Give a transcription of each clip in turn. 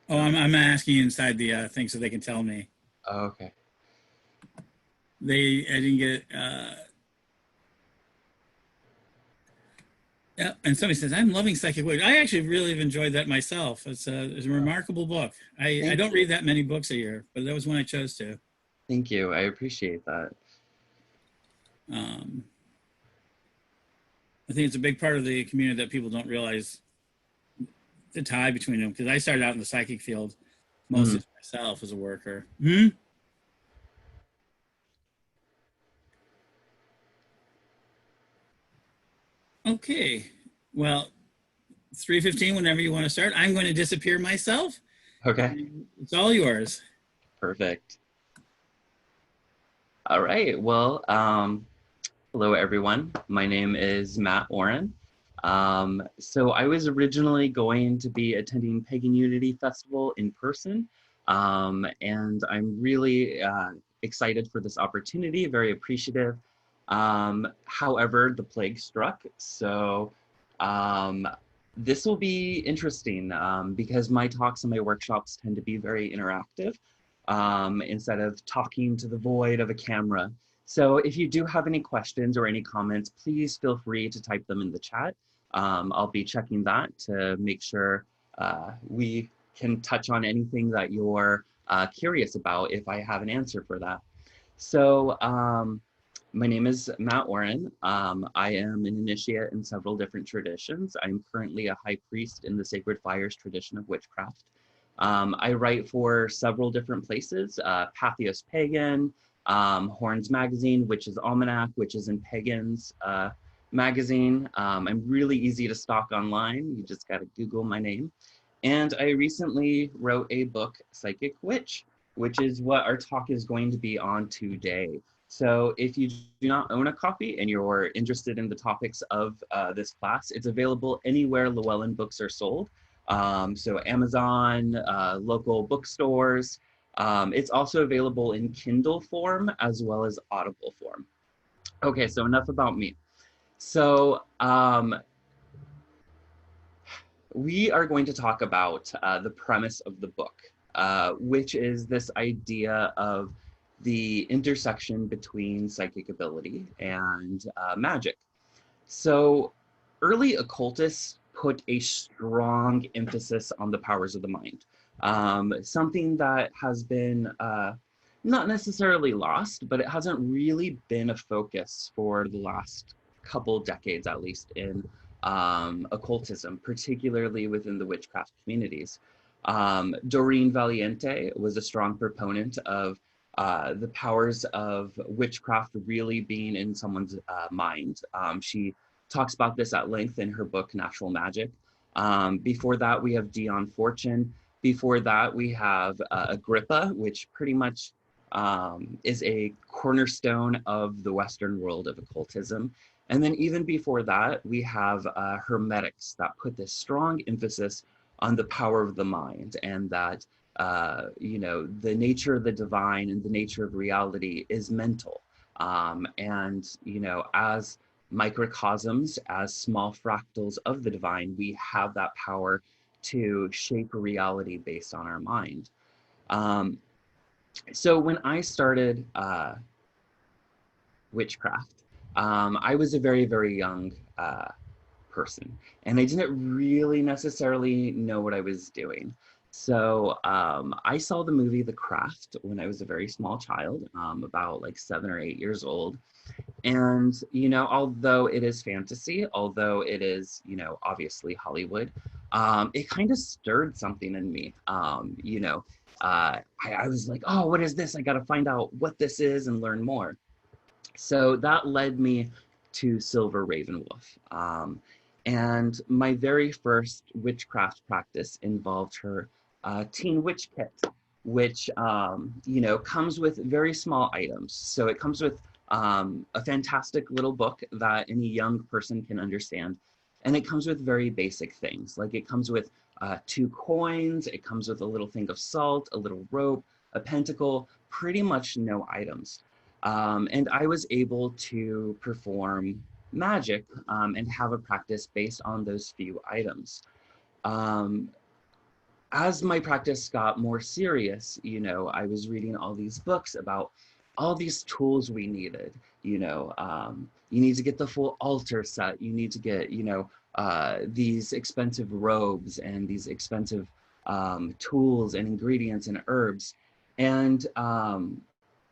Oh, I'm asking inside the thing so they can tell me. Oh, okay. I didn't get. Yeah, and somebody says I'm loving psychic witch. I actually really have enjoyed that myself. It's a Oh, remarkable book. I thank don't you. read that many books a year, but that was one I chose to. Thank you. I appreciate that. Um, I think it's a big part of the community that people don't realize the tie between them. Because I started out in the psychic field Mm, mostly myself as a worker. Hmm? Okay. Well, 3:15. Whenever you want to start, I'm going to disappear myself. okay. It's all yours. Perfect. All right. Well, hello everyone. My name is Matt Auryn. So I was originally going to be attending Pagan Unity Festival in person, and I'm really excited for this opportunity, very appreciative. However, the plague struck, so um, this will be interesting because my talks and my workshops tend to be very interactive instead of talking to the void of a camera. So if you do have any questions or any comments, please feel free to type them in the chat. I'll be checking that to make sure we can touch on anything that you're curious about if I have an answer for that. So my name is Matt Warren. I am an initiate in several different traditions. I'm currently a high priest in the Sacred Fires tradition of witchcraft. I write for several different places, Patheos Pagan, Horns Magazine, Witches Almanac, Witches and Pagans magazine. I'm really easy to stalk online. You just got to Google my name. And I recently wrote a book, Psychic Witch, which is what our talk is going to be on today. So if you do not own a copy and you're interested in the topics of this class, it's available anywhere Llewellyn books are sold. So Amazon, local bookstores. It's also available in Kindle form as well as Audible form. Okay, so enough about me. So we are going to talk about the premise of the book, which is this idea of the intersection between psychic ability and magic. So early occultists put a strong emphasis on the powers of the mind, something that has been not necessarily lost, but it hasn't really been a focus for the last couple decades, at least in occultism, particularly within the witchcraft communities. Doreen Valiente was a strong proponent of the powers of witchcraft really being in someone's mind. She talks about this at length in her book, Natural Magic. Before that, we have Dion Fortune. Before that, we have Agrippa, which pretty much is a cornerstone of the Western world of occultism. And then even before that, we have Hermetics that put this strong emphasis on the power of the mind and that the nature of the divine and the nature of reality is mental. As microcosms, as small fractals of the divine, we have that power to shape reality based on our mind. Um, so when I started witchcraft, I was a very, very young person, and I didn't really necessarily know what I was doing. So I saw the movie The Craft when I was a very small child, about like 7 or 8 years old. And, although it is fantasy, although it is, obviously Hollywood, it kind of stirred something in me. I was like, oh, what is this? I got to find out what this is and learn more. So that led me to Silver Ravenwolf. And my very first witchcraft practice involved her Teen Witch Kit, which, comes with very small items. So it comes with a fantastic little book that any young person can understand. And it comes with very basic things. Like it comes with 2 coins, it comes with a little thing of salt, a little rope, a pentacle, pretty much no items. And I was able to perform magic and have a practice based on those few items. Um, as my practice got more serious, you know, I was reading all these books about all these tools we needed. You know, you need to get the full altar set. You need to get, you know, these expensive robes and these expensive tools and ingredients and herbs. And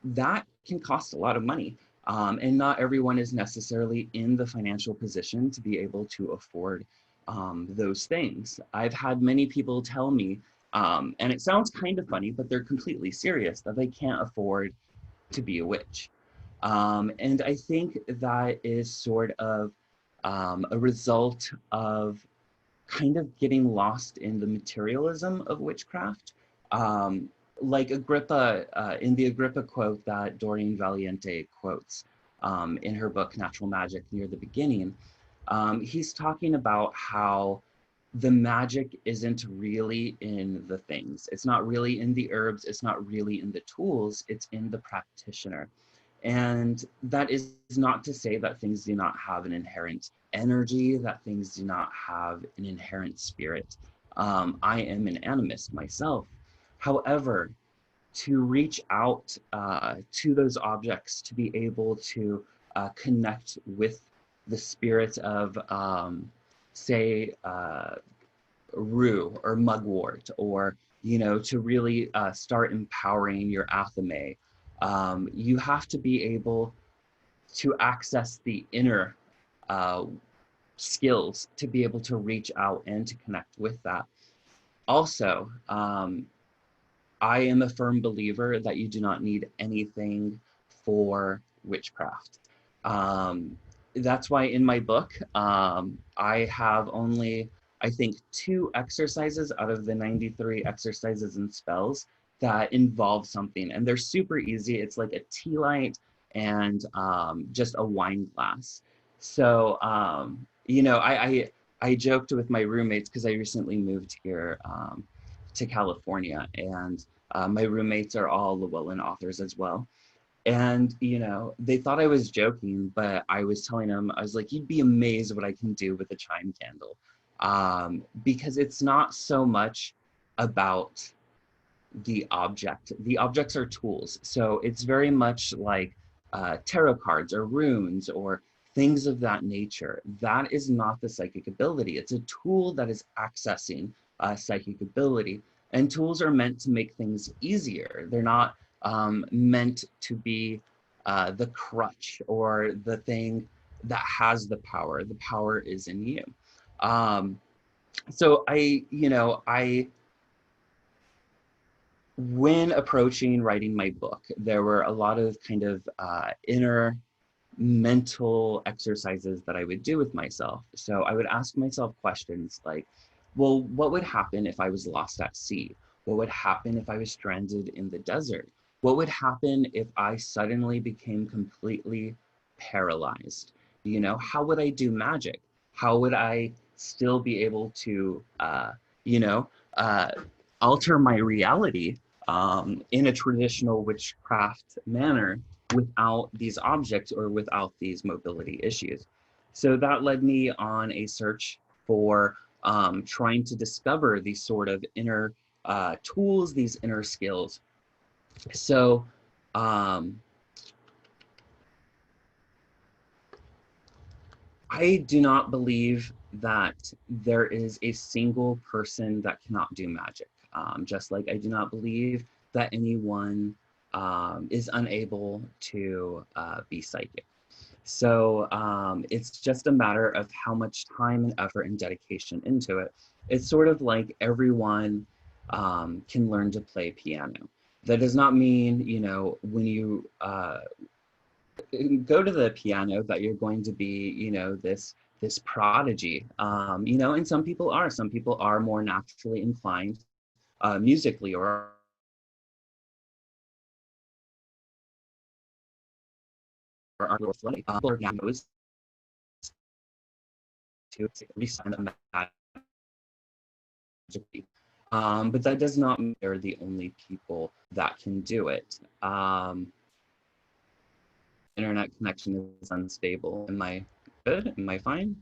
that can cost a lot of money. And not everyone is necessarily in the financial position to be able to afford those things. I've had many people tell me, and it sounds kind of funny, but they're completely serious, that they can't afford to be a witch. And I think that is sort of a result of kind of getting lost in the materialism of witchcraft. Like Agrippa, in the Agrippa quote that Doreen Valiente quotes in her book, Natural Magic, near the beginning, he's talking about how the magic isn't really in the things. It's not really in the herbs. It's not really in the tools. It's in the practitioner. And that is not to say that things do not have an inherent energy, that things do not have an inherent spirit. I am an animist myself. However, to reach out to those objects, to be able to connect with the spirit of, say, rue or mugwort, or, you know, to really start empowering your athame, you have to be able to access the inner skills to be able to reach out and to connect with that. Also, I am a firm believer that you do not need anything for witchcraft. That's why in my book, I have only, I think, 2 exercises out of the 93 exercises and spells that involve something, and they're super easy. It's like a tea light and just a wine glass. So, you know, I joked with my roommates because I recently moved here to California, and my roommates are all Llewellyn authors as well. And, you know, they thought I was joking, but I was telling them, I was like, you'd be amazed what I can do with a chime candle. Because it's not so much about the object. The objects are tools. So it's very much like tarot cards or runes or things of that nature. That is not the psychic ability. It's a tool that is accessing psychic ability. And tools are meant to make things easier. They're not meant to be the crutch or the thing that has the power. The power is in you. So when approaching writing my book, there were a lot of kind of inner mental exercises that I would do with myself. So I would ask myself questions like, well, what would happen if I was lost at sea? What would happen if I was stranded in the desert? What would happen if I suddenly became completely paralyzed? You know, how would I do magic? How would I still be able to, you know, alter my reality in a traditional witchcraft manner without these objects or without these mobility issues? So that led me on a search for trying to discover these sort of inner tools, these inner skills. So I do not believe that there is a single person that cannot do magic. Just like I do not believe that anyone is unable to be psychic. So it's just a matter of how much time and effort and dedication into it. It's sort of like everyone can learn to play piano. That does not mean, you know, when you go to the piano that you're going to be, you know, this prodigy. You know, and some people are more naturally inclined musically or are more athletic. Knows to resign the magic. But that does not mean they're the only people that can do it. Internet connection is unstable. Am I good? Am I fine?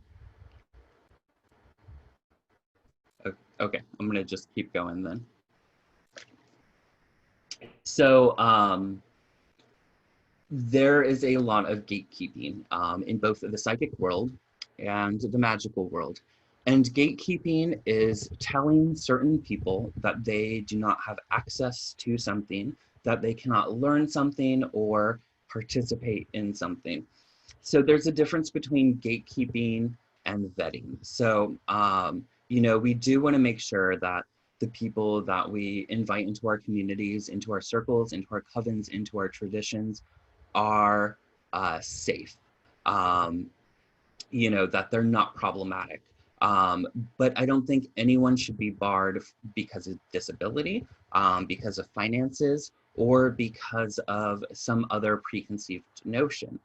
Okay, I'm gonna just keep going then. So there is a lot of gatekeeping in both the psychic world and the magical world. And gatekeeping is telling certain people that they do not have access to something, that they cannot learn something or participate in something. So there's a difference between gatekeeping and vetting. So, you know, we do want to make sure that the people that we invite into our communities, into our circles, into our covens, into our traditions are safe. You know, that they're not problematic. But I don't think anyone should be barred because of disability, because of finances, or because of some other preconceived notion.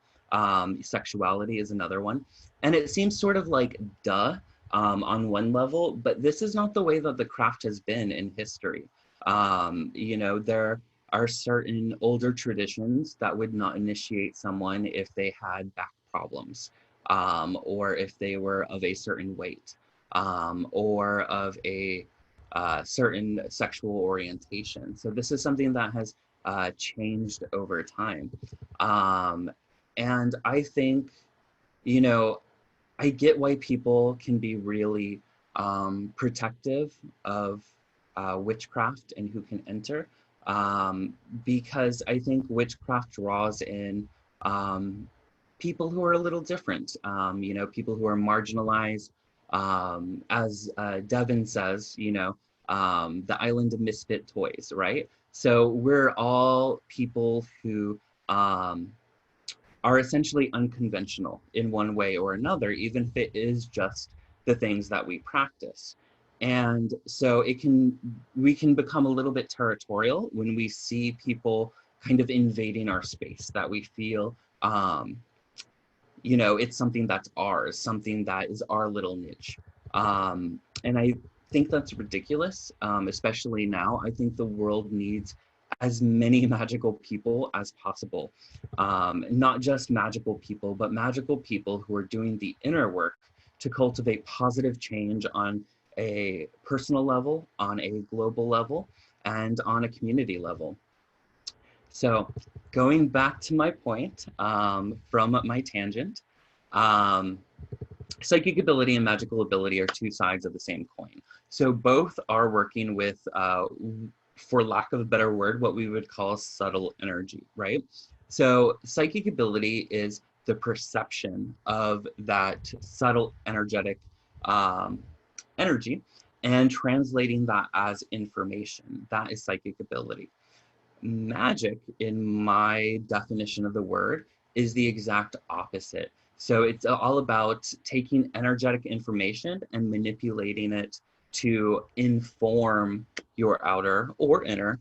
Sexuality is another one. And it seems sort of like duh on one level, but this is not the way that the craft has been in history. You know, there are certain older traditions that would not initiate someone if they had back problems, or if they were of a certain weight, or of a certain sexual orientation. So this is something that has changed over time. And I think, you know, I get why people can be really protective of witchcraft and who can enter, because I think witchcraft draws in people who are a little different, you know, people who are marginalized. As Devin says, you know, the island of misfit toys, right? So we're all people who are essentially unconventional in one way or another, even if it is just the things that we practice. And so we can become a little bit territorial when we see people kind of invading our space, that we feel, you know, it's something that's ours, something that is our little niche. And I think that's ridiculous, especially now. I think the world needs as many magical people as possible. Not just magical people, but magical people who are doing the inner work to cultivate positive change on a personal level, on a global level, and on a community level. So going back to my point from my tangent, psychic ability and magical ability are two sides of the same coin. So both are working with, for lack of a better word, what we would call subtle energy, right? So psychic ability is the perception of that subtle energetic energy and translating that as information. That is psychic ability. Magic, in my definition of the word, is the exact opposite. So it's all about taking energetic information and manipulating it to inform your outer or inner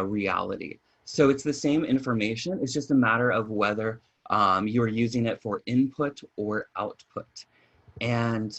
reality. So it's the same information, it's just a matter of whether you're using it for input or output. And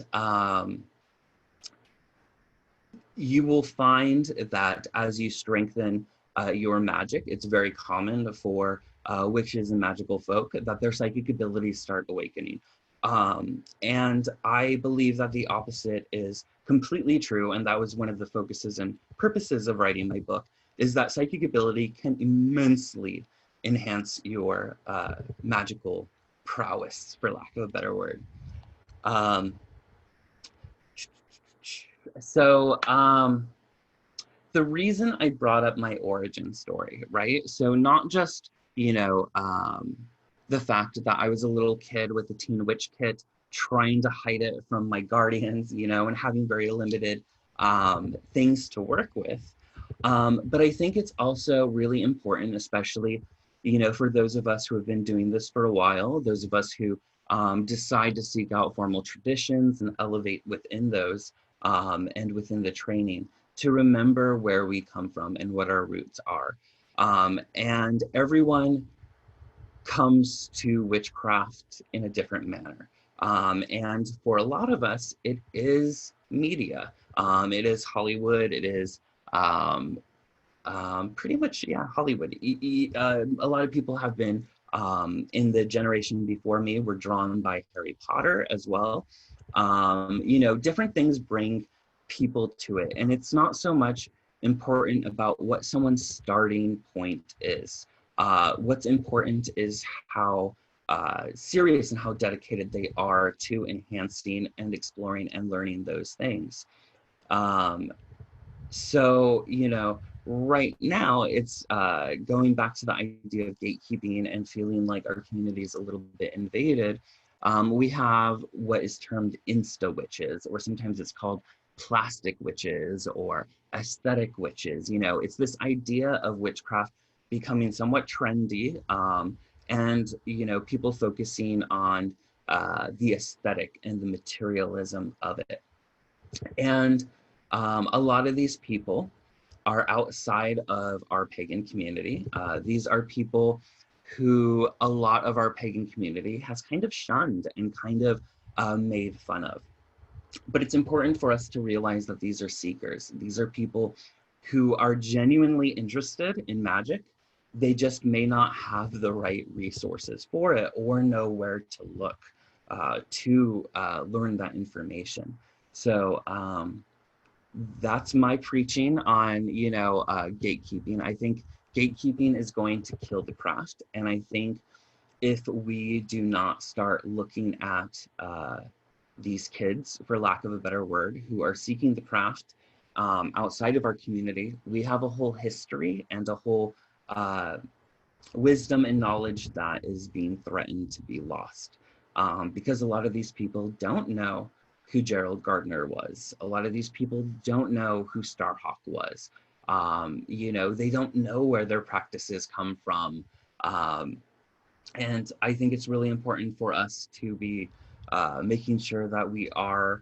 you will find that as you strengthen your magic, it's very common for witches and magical folk that their psychic abilities start awakening. And I believe that the opposite is completely true, and that was one of the focuses and purposes of writing my book, is that psychic ability can immensely enhance your magical prowess, for lack of a better word. The reason I brought up my origin story, right? So not just, you know, the fact that I was a little kid with a teen witch kit trying to hide it from my guardians, you know, and having very limited things to work with. But I think it's also really important, especially, you know, for those of us who have been doing this for a while, those of us who decide to seek out formal traditions and elevate within those and within the training, to remember where we come from and what our roots are. And everyone comes to witchcraft in a different manner. And for a lot of us, it is media. It is Hollywood. It is pretty much, yeah, Hollywood. A lot of people have been, in the generation before me, were drawn by Harry Potter as well. You know, different things bring people to it. And it's not so much important about what someone's starting point is. What's important is how serious and how dedicated they are to enhancing and exploring and learning those things. So, you know, right now it's going back to the idea of gatekeeping and feeling like our community is a little bit invaded. We have what is termed insta witches, or sometimes it's called plastic witches or aesthetic witches. You know, it's this idea of witchcraft becoming somewhat trendy, and, you know, people focusing on the aesthetic and the materialism of it. And a lot of these people are outside of our pagan community. These are people who a lot of our pagan community has kind of shunned and kind of made fun of. But it's important for us to realize that these are seekers. These are people who are genuinely interested in magic. They just may not have the right resources for it or know where to look to learn that information. So that's my preaching on, you know, gatekeeping. I think gatekeeping is going to kill the craft. And I think if we do not start looking at these kids, for lack of a better word, who are seeking the craft outside of our community, we have a whole history and a whole wisdom and knowledge that is being threatened to be lost. Because a lot of these people don't know who Gerald Gardner was. A lot of these people don't know who Starhawk was. You know, they don't know where their practices come from. And I think it's really important for us to be making sure that we are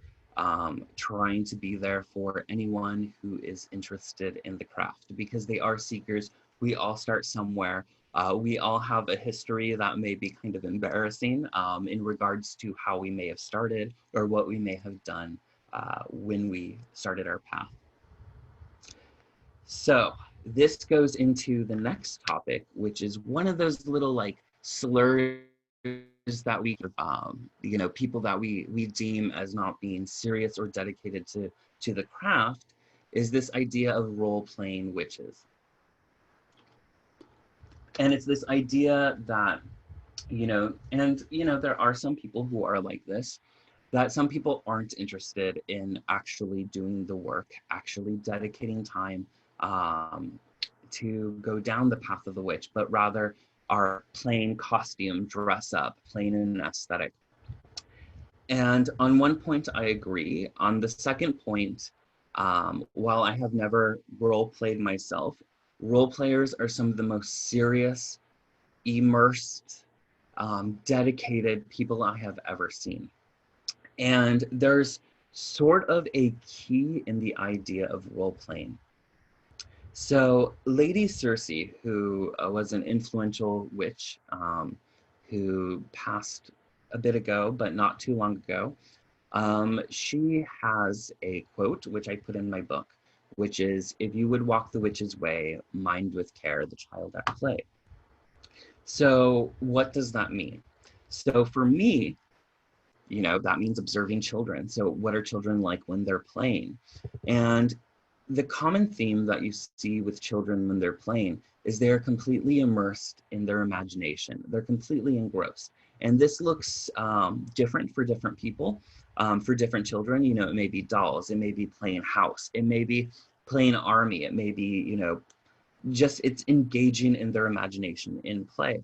trying to be there for anyone who is interested in the craft, because they are seekers. We all start somewhere. We all have a history that may be kind of embarrassing in regards to how we may have started or what we may have done when we started our path. So this goes into the next topic, which is one of those little like slurs that we, you know, people that we deem as not being serious or dedicated to the craft, is this idea of role-playing witches. And it's this idea that, you know, and, you know, there are some people who are like this, that some people aren't interested in actually doing the work, actually dedicating time to go down the path of the witch, but rather are playing costume, dress up, playing an aesthetic. And on one point, I agree. On the second point, while I have never role-played myself, role players are some of the most serious, immersed, dedicated people I have ever seen. And there's sort of a key in the idea of role playing. So Lady Circe, who was an influential witch who passed a bit ago, but not too long ago, she has a quote, which I put in my book, which is, "If you would walk the witch's way, mind with care the child at play." So what does that mean? So for me, you know, that means observing children. So what are children like when they're playing? And the common theme that you see with children when they're playing is they're completely immersed in their imagination. They're completely engrossed. And this looks different for different people. For different children, you know, it may be dolls, it may be playing house, it may be playing army, it may be, you know, just it's engaging in their imagination in play.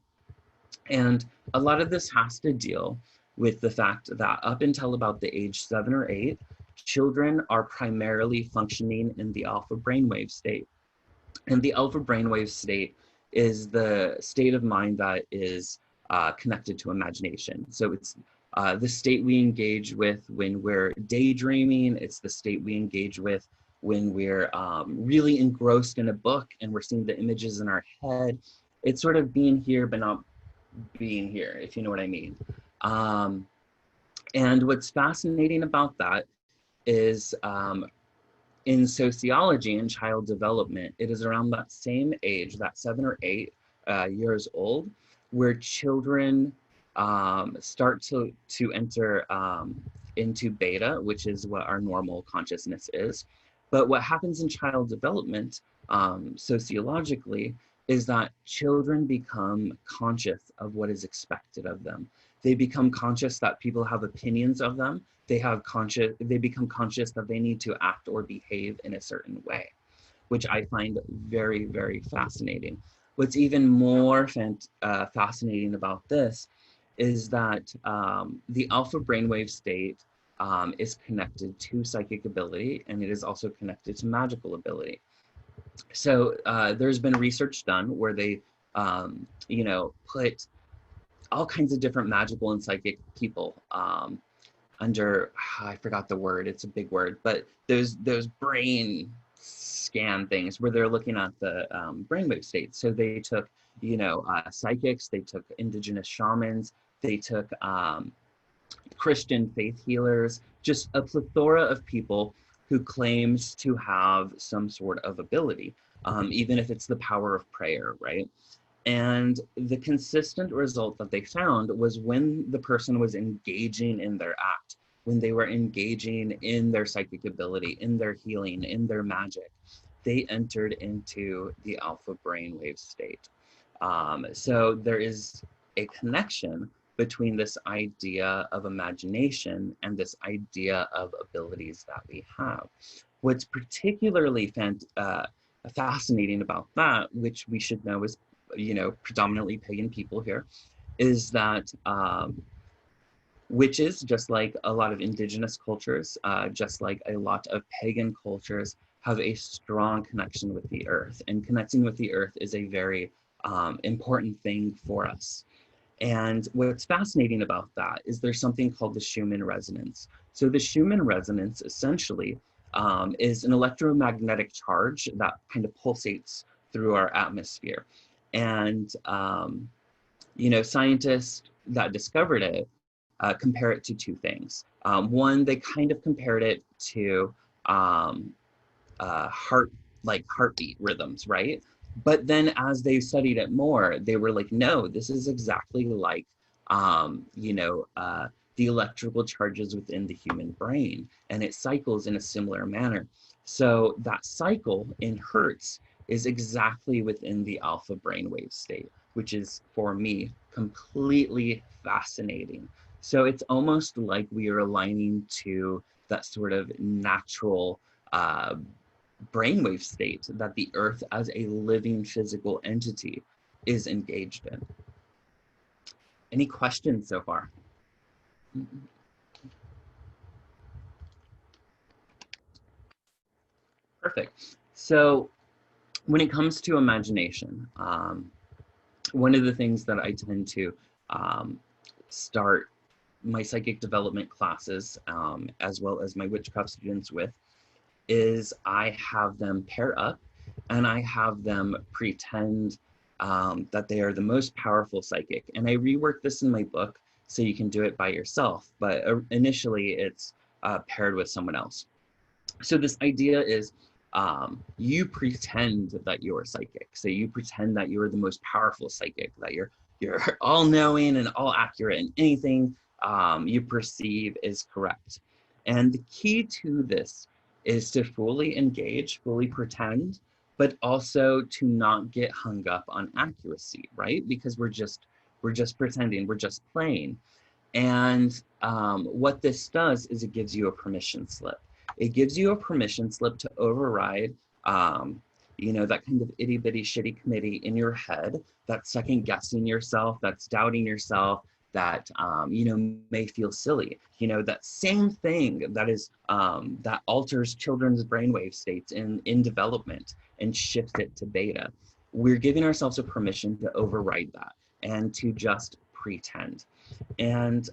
And a lot of this has to deal with the fact that up until about the age 7 or 8, children are primarily functioning in the alpha brainwave state. And the alpha brainwave state is the state of mind that is connected to imagination. So it's the state we engage with when we're daydreaming. It's the state we engage with when we're really engrossed in a book and we're seeing the images in our head. It's sort of being here, but not being here, if you know what I mean. And what's fascinating about that is in sociology and child development, it is around that same age, that 7 or 8 years old, where children start to enter into beta, which is what our normal consciousness is. But what happens in child development, sociologically, is that children become conscious of what is expected of them. They become conscious that people have opinions of them. They become conscious that they need to act or behave in a certain way, which I find very, very fascinating. What's even more fascinating about this is that the alpha brainwave state is connected to psychic ability, and it is also connected to magical ability. So there's been research done where they, put all kinds of different magical and psychic people under, I forgot the word, it's a big word, but those brain scan things where they're looking at the brainwave states. So they took, psychics, they took indigenous shamans, they took Christian faith healers, just a plethora of people who claims to have some sort of ability, even if it's the power of prayer, right? And the consistent result that they found was when the person was engaging in their act, when they were engaging in their psychic ability, in their healing, in their magic, they entered into the alpha brainwave state. So there is a connection between this idea of imagination and this idea of abilities that we have. What's particularly fascinating about that, which we should know is, predominantly pagan people here, is that witches, just like a lot of indigenous cultures, just like a lot of pagan cultures, have a strong connection with the earth. And connecting with the earth is a very important thing for us. And what's fascinating about that is there's something called the Schumann Resonance. So the Schumann Resonance essentially is an electromagnetic charge that kind of pulsates through our atmosphere. And, scientists that discovered it compare it to two things. One, they kind of compared it to heartbeat rhythms, right? But then as they studied it more, they were like, no, this is exactly like, the electrical charges within the human brain, and it cycles in a similar manner. So that cycle in hertz is exactly within the alpha brainwave state, which is, for me, completely fascinating. So it's almost like we are aligning to that sort of natural brainwave state that the earth as a living physical entity is engaged in. Any questions so far? Perfect. So when it comes to imagination, one of the things that I tend to start my psychic development classes, as well as my witchcraft students with, is I have them pair up and I have them pretend that they are the most powerful psychic. And I rework this in my book so you can do it by yourself, but initially it's paired with someone else. So this idea is you pretend that you're psychic. So you pretend that you're the most powerful psychic, that you're all-knowing and all accurate, and anything you perceive is correct. And the key to this is to fully engage, fully pretend, but also to not get hung up on accuracy, right? Because we're just pretending, we're just playing. And what this does is it gives you a permission slip. It gives you a permission slip to override, that kind of itty bitty shitty committee in your head that's second guessing yourself, that's doubting yourself, that may feel silly. That same thing that is that alters children's brainwave states in development and shifts it to beta. We're giving ourselves a permission to override that and to just pretend. And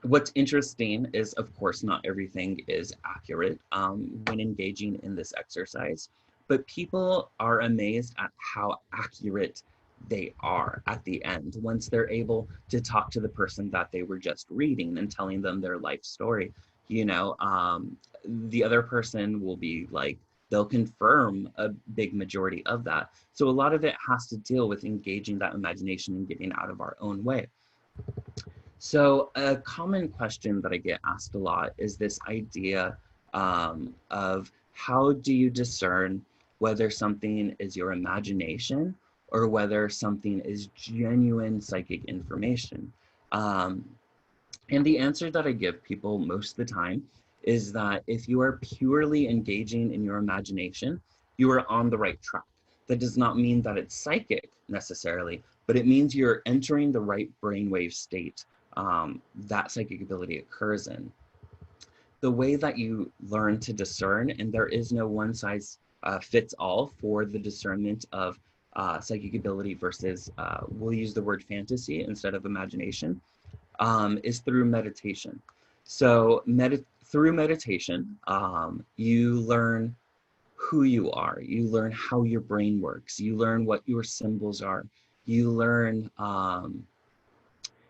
what's interesting is, of course, not everything is accurate when engaging in this exercise, but people are amazed at how accurate they are at the end once they're able to talk to the person that they were just reading and telling them their life story. The other person will be like, they'll confirm a big majority of that. So a lot of it has to deal with engaging that imagination and getting out of our own way. So a common question that I get asked a lot is this idea of how do you discern whether something is your imagination or whether something is genuine psychic information? And the answer that I give people most of the time is that if you are purely engaging in your imagination, you are on the right track. That does not mean that it's psychic necessarily, but it means you're entering the right brainwave state that psychic ability occurs in. The way that you learn to discern, and there is no one size fits all for the discernment of psychic ability versus, we'll use the word fantasy instead of imagination, is through meditation. So through meditation, you learn who you are, you learn how your brain works, you learn what your symbols are, you learn,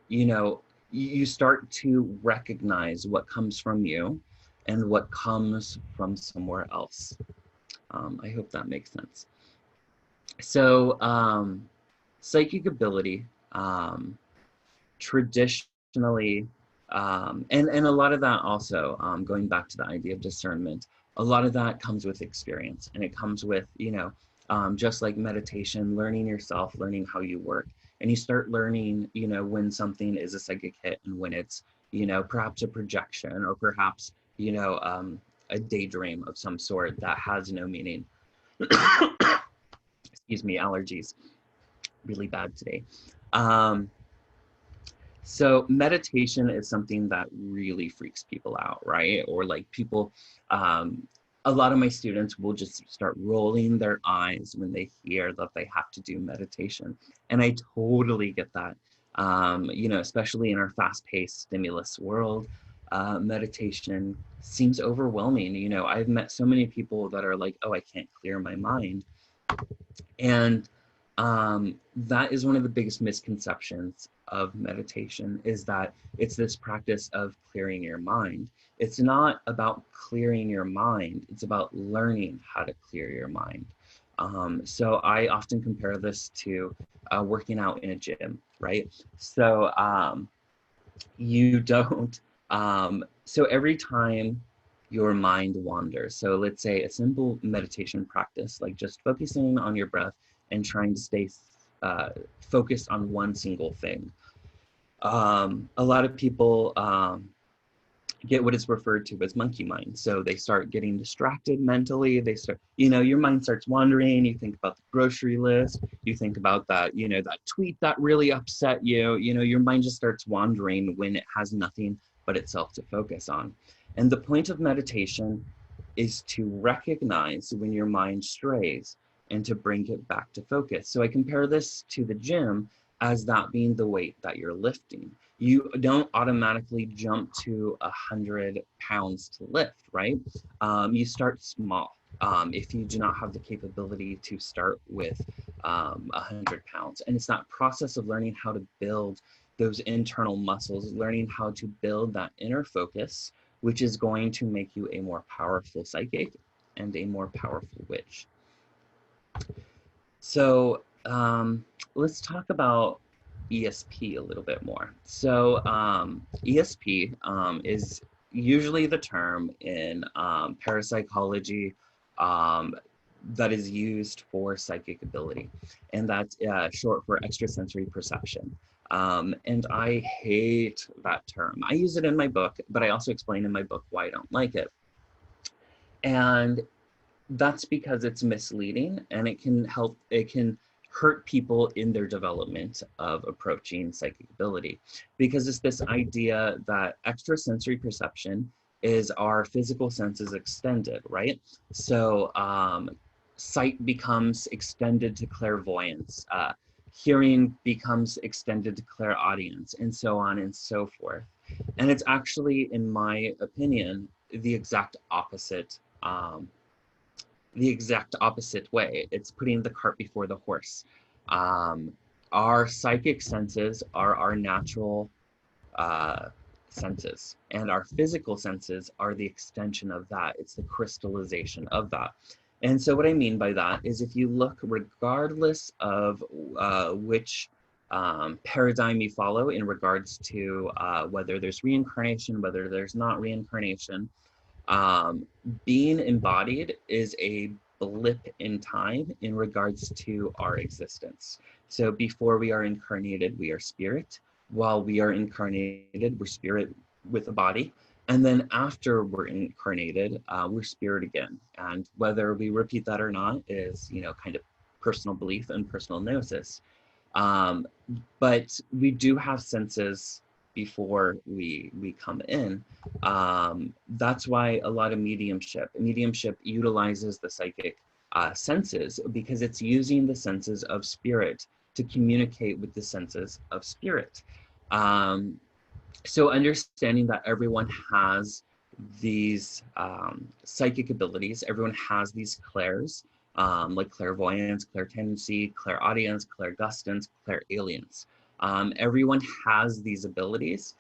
you know, you start to recognize what comes from you and what comes from somewhere else. I hope that makes sense. So psychic ability, traditionally, and a lot of that also, going back to the idea of discernment, a lot of that comes with experience, and it comes with, you know, just like meditation, learning yourself, learning how you work. And you start learning, you know, when something is a psychic hit and when it's, you know, perhaps a projection or perhaps, you know, a daydream of some sort that has no meaning. Excuse me, allergies. Really bad today. So meditation is something that really freaks people out, right? Or like people, a lot of my students will just start rolling their eyes when they hear that they have to do meditation. And I totally get that. You know, especially in our fast-paced stimulus world, meditation seems overwhelming. You know, I've met so many people that are like, oh, I can't clear my mind. And that is one of the biggest misconceptions of meditation, is that it's this practice of clearing your mind. It's not about clearing your mind, it's about learning how to clear your mind. So I often compare this to working out in a gym, right? So you don't, so every time your mind wanders, so let's say a simple meditation practice, like just focusing on your breath and trying to stay focused on one single thing. A lot of people get what is referred to as monkey mind. So they start getting distracted mentally. They start, you know, your mind starts wandering. You think about the grocery list. You think about that, you know, that tweet that really upset you. You know, your mind just starts wandering when it has nothing but itself to focus on. And the point of meditation is to recognize when your mind strays and to bring it back to focus. So I compare this to the gym as that being the weight that you're lifting. You don't automatically jump to 100 pounds to lift, right? You start small. If you do not have the capability to start with 100 pounds. And it's that process of learning how to build those internal muscles, learning how to build that inner focus, which is going to make you a more powerful psychic and a more powerful witch. So let's talk about ESP a little bit more. So ESP is usually the term in parapsychology that is used for psychic ability, and that's short for extrasensory perception. And I hate that term. I use it in my book, but I also explain in my book why I don't like it. And that's because it's misleading, and it can hurt people in their development of approaching psychic ability, because it's this idea that extrasensory perception is our physical senses extended, right? So sight becomes extended to clairvoyance, hearing becomes extended to clairaudience, and so on and so forth. And it's actually, in my opinion, the exact opposite way. It's putting the cart before the horse. Our psychic senses are our natural senses, and our physical senses are the extension of that. It's the crystallization of that. And so what I mean by that is, if you look, regardless of which paradigm you follow in regards to whether there's reincarnation, whether there's not reincarnation. Being embodied is a blip in time in regards to our existence. So before we are incarnated, we are spirit. While we are incarnated, we're spirit with a body. And then after we're incarnated, we're spirit again. And whether we repeat that or not is, kind of personal belief and personal gnosis. But we do have senses before we come in. That's why a lot of mediumship utilizes the psychic senses, because it's using the senses of spirit to communicate with the senses of spirit. So understanding that everyone has these psychic abilities, everyone has these clairs, like clairvoyance, clairtendency, clairaudience, clairgustance, clairalience. Everyone has these abilities,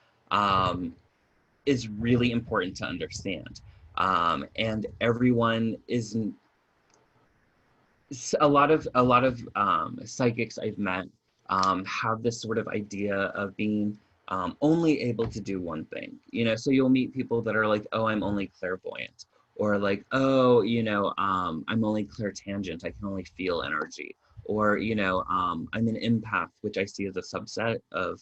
is really important to understand. And everyone isn't, a lot of psychics I've met have this sort of idea of being only able to do one thing. So you'll meet people that are like, oh, I'm only clairvoyant, or like, oh, I'm only clairtangent, I can only feel energy, or I'm an empath, which I see as a subset of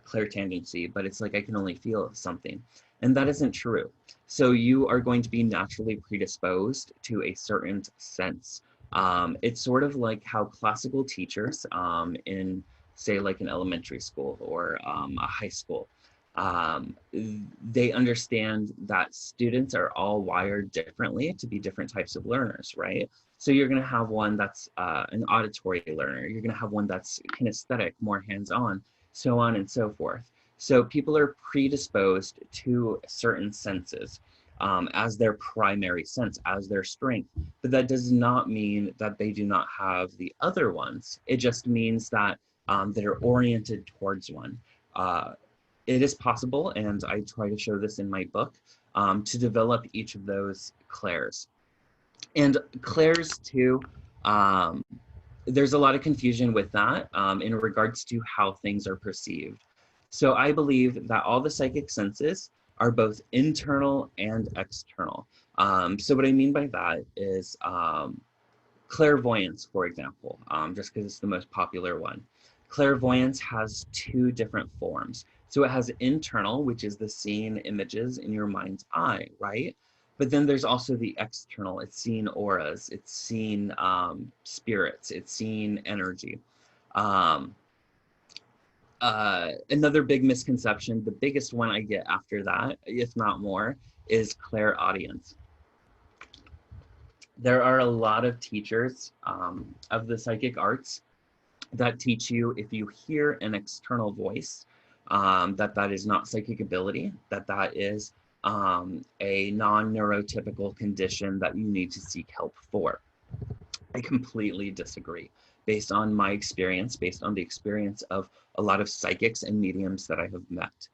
clairtangency, but it's like I can only feel something, and that isn't true. So you are going to be naturally predisposed to a certain sense. It's sort of like how classical teachers in, say, like an elementary school or a high school, they understand that students are all wired differently to be different types of learners, right? So you're going to have one that's an auditory learner. You're going to have one that's kinesthetic, more hands-on, so on and so forth. So people are predisposed to certain senses as their primary sense, as their strength. But that does not mean that they do not have the other ones. It just means that they're oriented towards one. It is possible, and I try to show this in my book, to develop each of those clairs. And clairs too, there's a lot of confusion with that in regards to how things are perceived. So I believe that all the psychic senses are both internal and external. So what I mean by that is clairvoyance, for example, just because it's the most popular one. Clairvoyance has two different forms. So it has internal, which is the seeing images in your mind's eye, right? But then there's also the external. It's seeing auras, it's seeing spirits, it's seeing energy. Another big misconception, the biggest one I get after that, if not more, is clairaudience. There are a lot of teachers of the psychic arts that teach you, if you hear an external voice, that is not psychic ability, that is a non-neurotypical condition that you need to seek help for. I completely disagree. Based on my experience, based on the experience of a lot of psychics and mediums that I have met.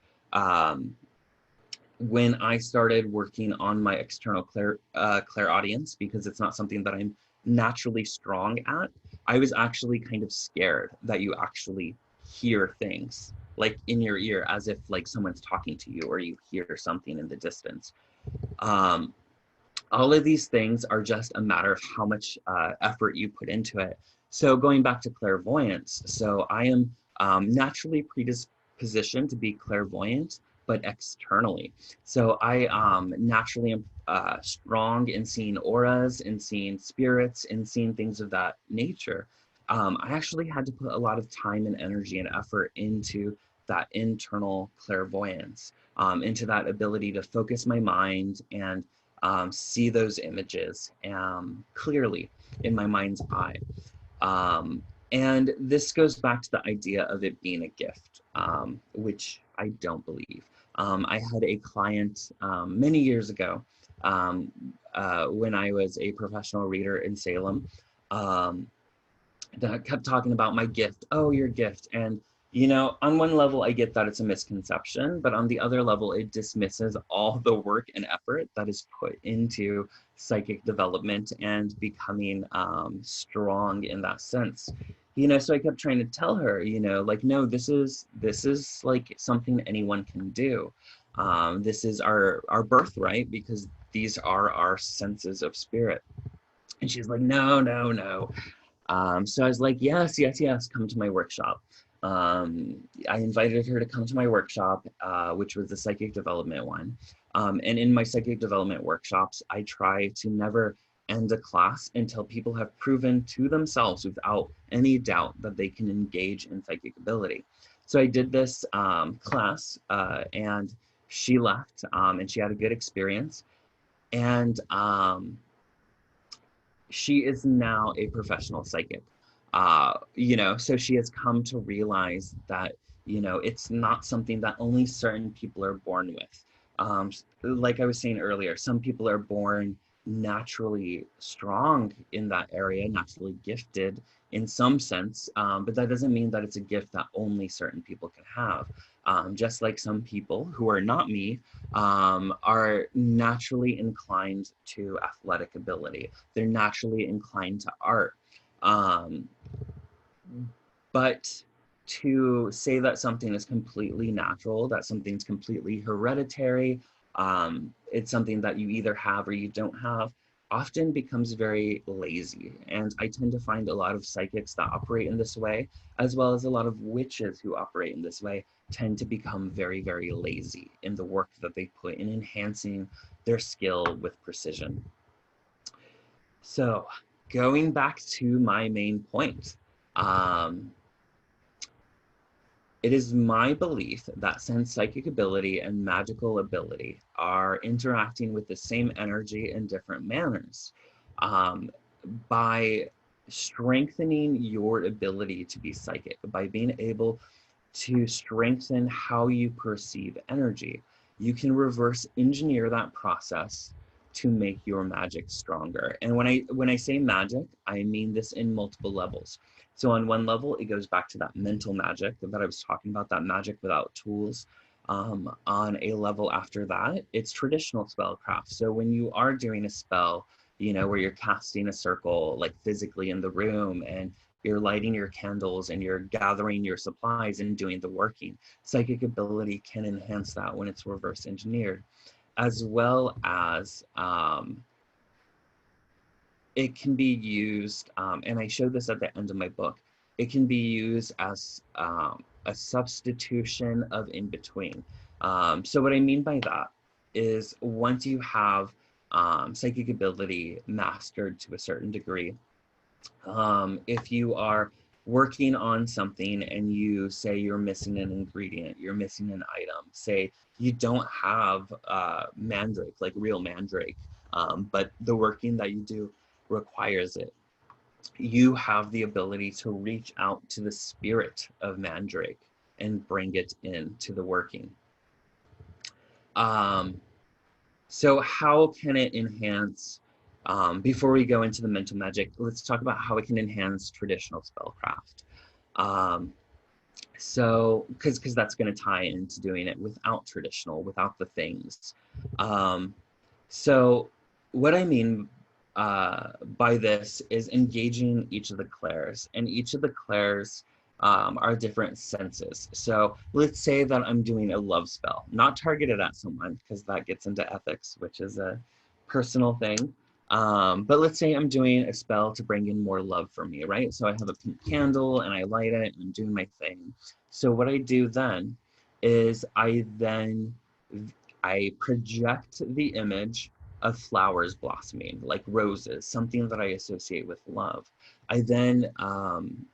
When I started working on my external clairaudience, because it's not something that I'm naturally strong at, I was actually kind of scared that you actually hear things like in your ear, as if like someone's talking to you, or you hear something in the distance. All of these things are just a matter of how much effort you put into it. So going back to clairvoyance, so I am naturally predispositioned to be clairvoyant, but externally. So I naturally am strong in seeing auras, in seeing spirits, in seeing things of that nature. I actually had to put a lot of time and energy and effort into that internal clairvoyance, into that ability to focus my mind and see those images clearly in my mind's eye. And this goes back to the idea of it being a gift, which I don't believe. I had a client many years ago when I was a professional reader in Salem that kept talking about my gift. Oh, your gift. And, on one level, I get that it's a misconception, but on the other level, it dismisses all the work and effort that is put into psychic development and becoming strong in that sense. you know, so I kept trying to tell her, you know, like, no, this is like something anyone can do. This is our birthright, because these are our senses of spirit. And she's like, no, no, no. So I was like, yes, yes, yes, come to my workshop. I invited her to come to my workshop, which was the psychic development one. And in my psychic development workshops, I try to never end a class until people have proven to themselves without any doubt that they can engage in psychic ability. So I did this class, and she left, and she had a good experience. And she is now a professional psychic. You know, so she has come to realize that, you know, it's not something that only certain people are born with. Like I was saying earlier, some people are born naturally strong in that area, naturally gifted in some sense, but that doesn't mean that it's a gift that only certain people can have. Just like some people who are not me are naturally inclined to athletic ability. They're naturally inclined to art. But to say that something is completely natural, that something's completely hereditary, it's something that you either have or you don't have, often becomes very lazy. And I tend to find a lot of psychics that operate in this way, as well as a lot of witches who operate in this way, tend to become very, very lazy in the work that they put in enhancing their skill with precision. So going back to my main point, it is my belief that since psychic ability and magical ability are interacting with the same energy in different manners, by strengthening your ability to be psychic, by being able to strengthen how you perceive energy, you can reverse engineer that process to make your magic stronger. And when I say magic, I mean this in multiple levels. So on one level, it goes back to that mental magic that I was talking about, that magic without tools. On a level after that, it's traditional spellcraft. So when you are doing a spell, you know, where you're casting a circle, like physically in the room, and you're lighting your candles and you're gathering your supplies and doing the working, psychic ability can enhance that when it's reverse engineered, as well as it can be used, and I showed this at the end of my book, it can be used as a substitution of in between. So what I mean by that is once you have psychic ability mastered to a certain degree, if you are working on something and you say you're missing an ingredient, you're missing an item, say you don't have mandrake, like real mandrake, but the working that you do requires it, you have the ability to reach out to the spirit of mandrake and bring it into the working. So how can it enhance, before we go into the mental magic, let's talk about how it can enhance traditional spellcraft. So, because that's going to tie into doing it without traditional, without the things. So what I mean by this is engaging each of the clairs, and each of the clairs are different senses. So let's say that I'm doing a love spell, not targeted at someone, because that gets into ethics, which is a personal thing. But let's say I'm doing a spell to bring in more love for me, right? So I have a pink candle and I light it and I'm doing my thing. So what I do then is I project the image of flowers blossoming, like roses, something that I associate with love. I then,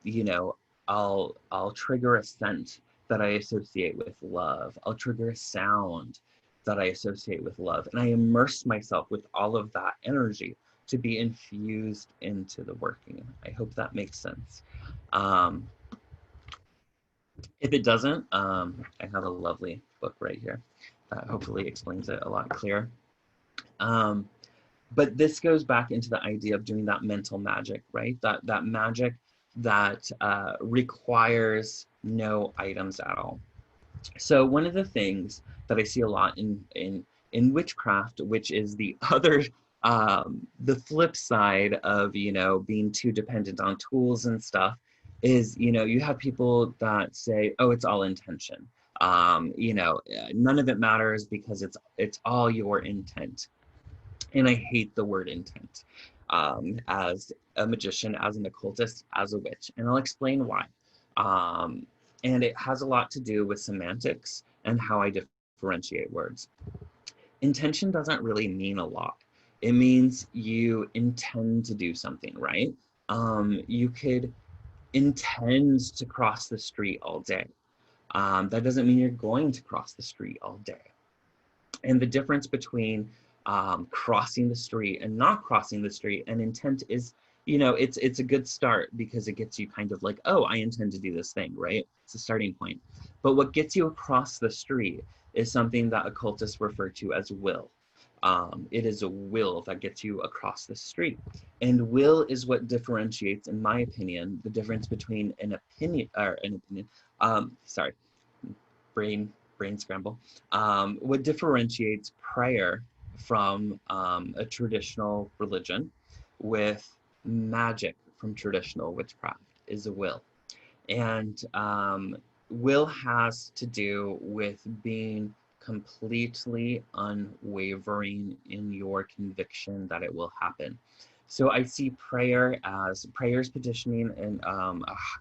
you know, I'll trigger a scent that I associate with love. I'll trigger a sound that I associate with love. And I immerse myself with all of that energy to be infused into the working. I hope that makes sense. If it doesn't, I have a lovely book right here that hopefully explains it a lot clearer. But this goes back into the idea of doing that mental magic, right? That magic that requires no items at all. So one of the things that I see a lot in witchcraft, which is the other, the flip side of, you know, being too dependent on tools and stuff, is, you have people that say, oh, it's all intention. None of it matters because it's all your intent. And I hate the word intent as a magician, as an occultist, as a witch. And I'll explain why. And it has a lot to do with semantics and how I differentiate words. Intention doesn't really mean a lot. It means you intend to do something, right? You could intend to cross the street all day. That doesn't mean you're going to cross the street all day. And the difference between crossing the street and not crossing the street and intent is, it's a good start because it gets you kind of like, oh, I intend to do this thing, right? It's a starting point. But what gets you across the street is something that occultists refer to as will. It is a will that gets you across the street. And will is what differentiates, in my opinion, the difference between brain scramble. What differentiates prayer from a traditional religion with magic from traditional witchcraft is a will. And will has to do with being completely unwavering in your conviction that it will happen. So I see prayers petitioning and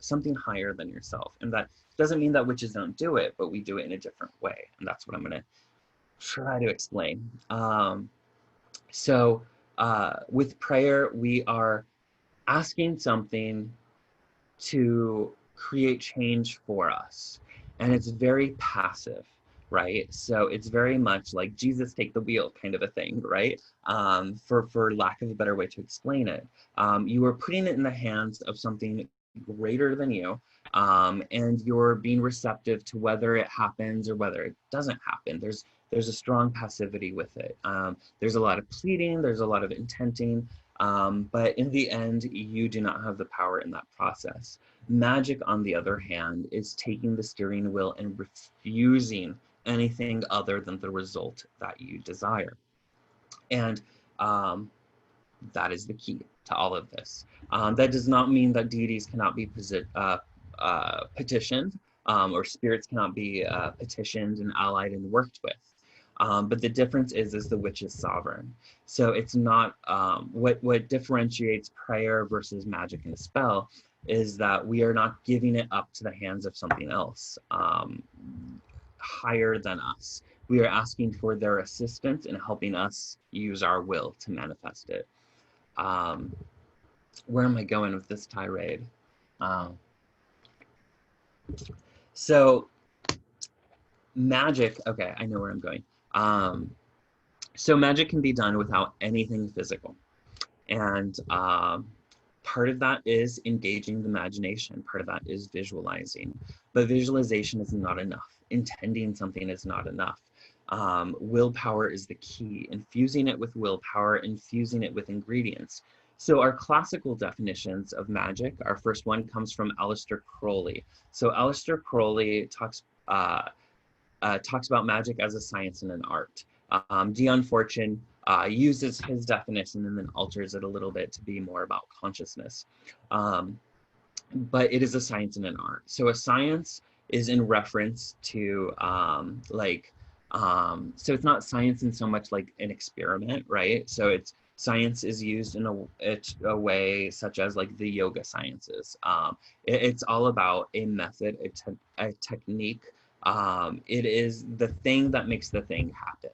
something higher than yourself. And that doesn't mean that witches don't do it, but we do it in a different way. And that's what I'm going to try to explain. With prayer, we are asking something to create change for us. And it's very passive, right? So it's very much like Jesus take the wheel kind of a thing, right? For lack of a better way to explain it. You are putting it in the hands of something greater than you, and you're being receptive to whether it happens or whether it doesn't happen. There's a strong passivity with it. There's a lot of pleading, there's a lot of intenting, but in the end, you do not have the power in that process. Magic, on the other hand, is taking the steering wheel and refusing anything other than the result that you desire. And that is the key to all of this. That does not mean that deities cannot be petitioned, or spirits cannot be petitioned and allied and worked with. But the difference is the witch is sovereign. So it's not, what differentiates prayer versus magic and spell is that we are not giving it up to the hands of something else higher than us. We are asking for their assistance in helping us use our will to manifest it. Where am I going with this tirade? So magic, okay, I know where I'm going. So magic can be done without anything physical. And part of that is engaging the imagination. Part of that is visualizing. But visualization is not enough. Intending something is not enough. Willpower is the key. Infusing it with willpower, infusing it with ingredients. So our classical definitions of magic, our first one comes from Aleister Crowley. So Aleister Crowley talks about magic as a science and an art. Dion Fortune uses his definition and then alters it a little bit to be more about consciousness. But it is a science and an art. So a science is in reference to so it's not science in so much like an experiment, right? So science is used in a way such as like the yoga sciences. It's all about a method, a technique. It is the thing that makes the thing happen,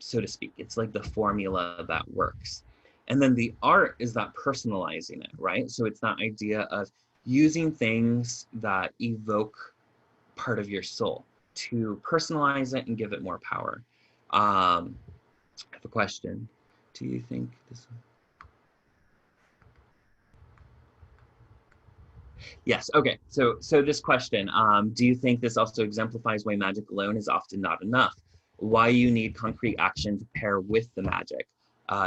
so to speak. It's like the formula that works. And then the art is that personalizing it, right? So it's that idea of using things that evoke part of your soul to personalize it and give it more power. I have a question. Do you think this one? Yes, okay. So this question, do you think this also exemplifies why magic alone is often not enough? Why you need concrete action to pair with the magic?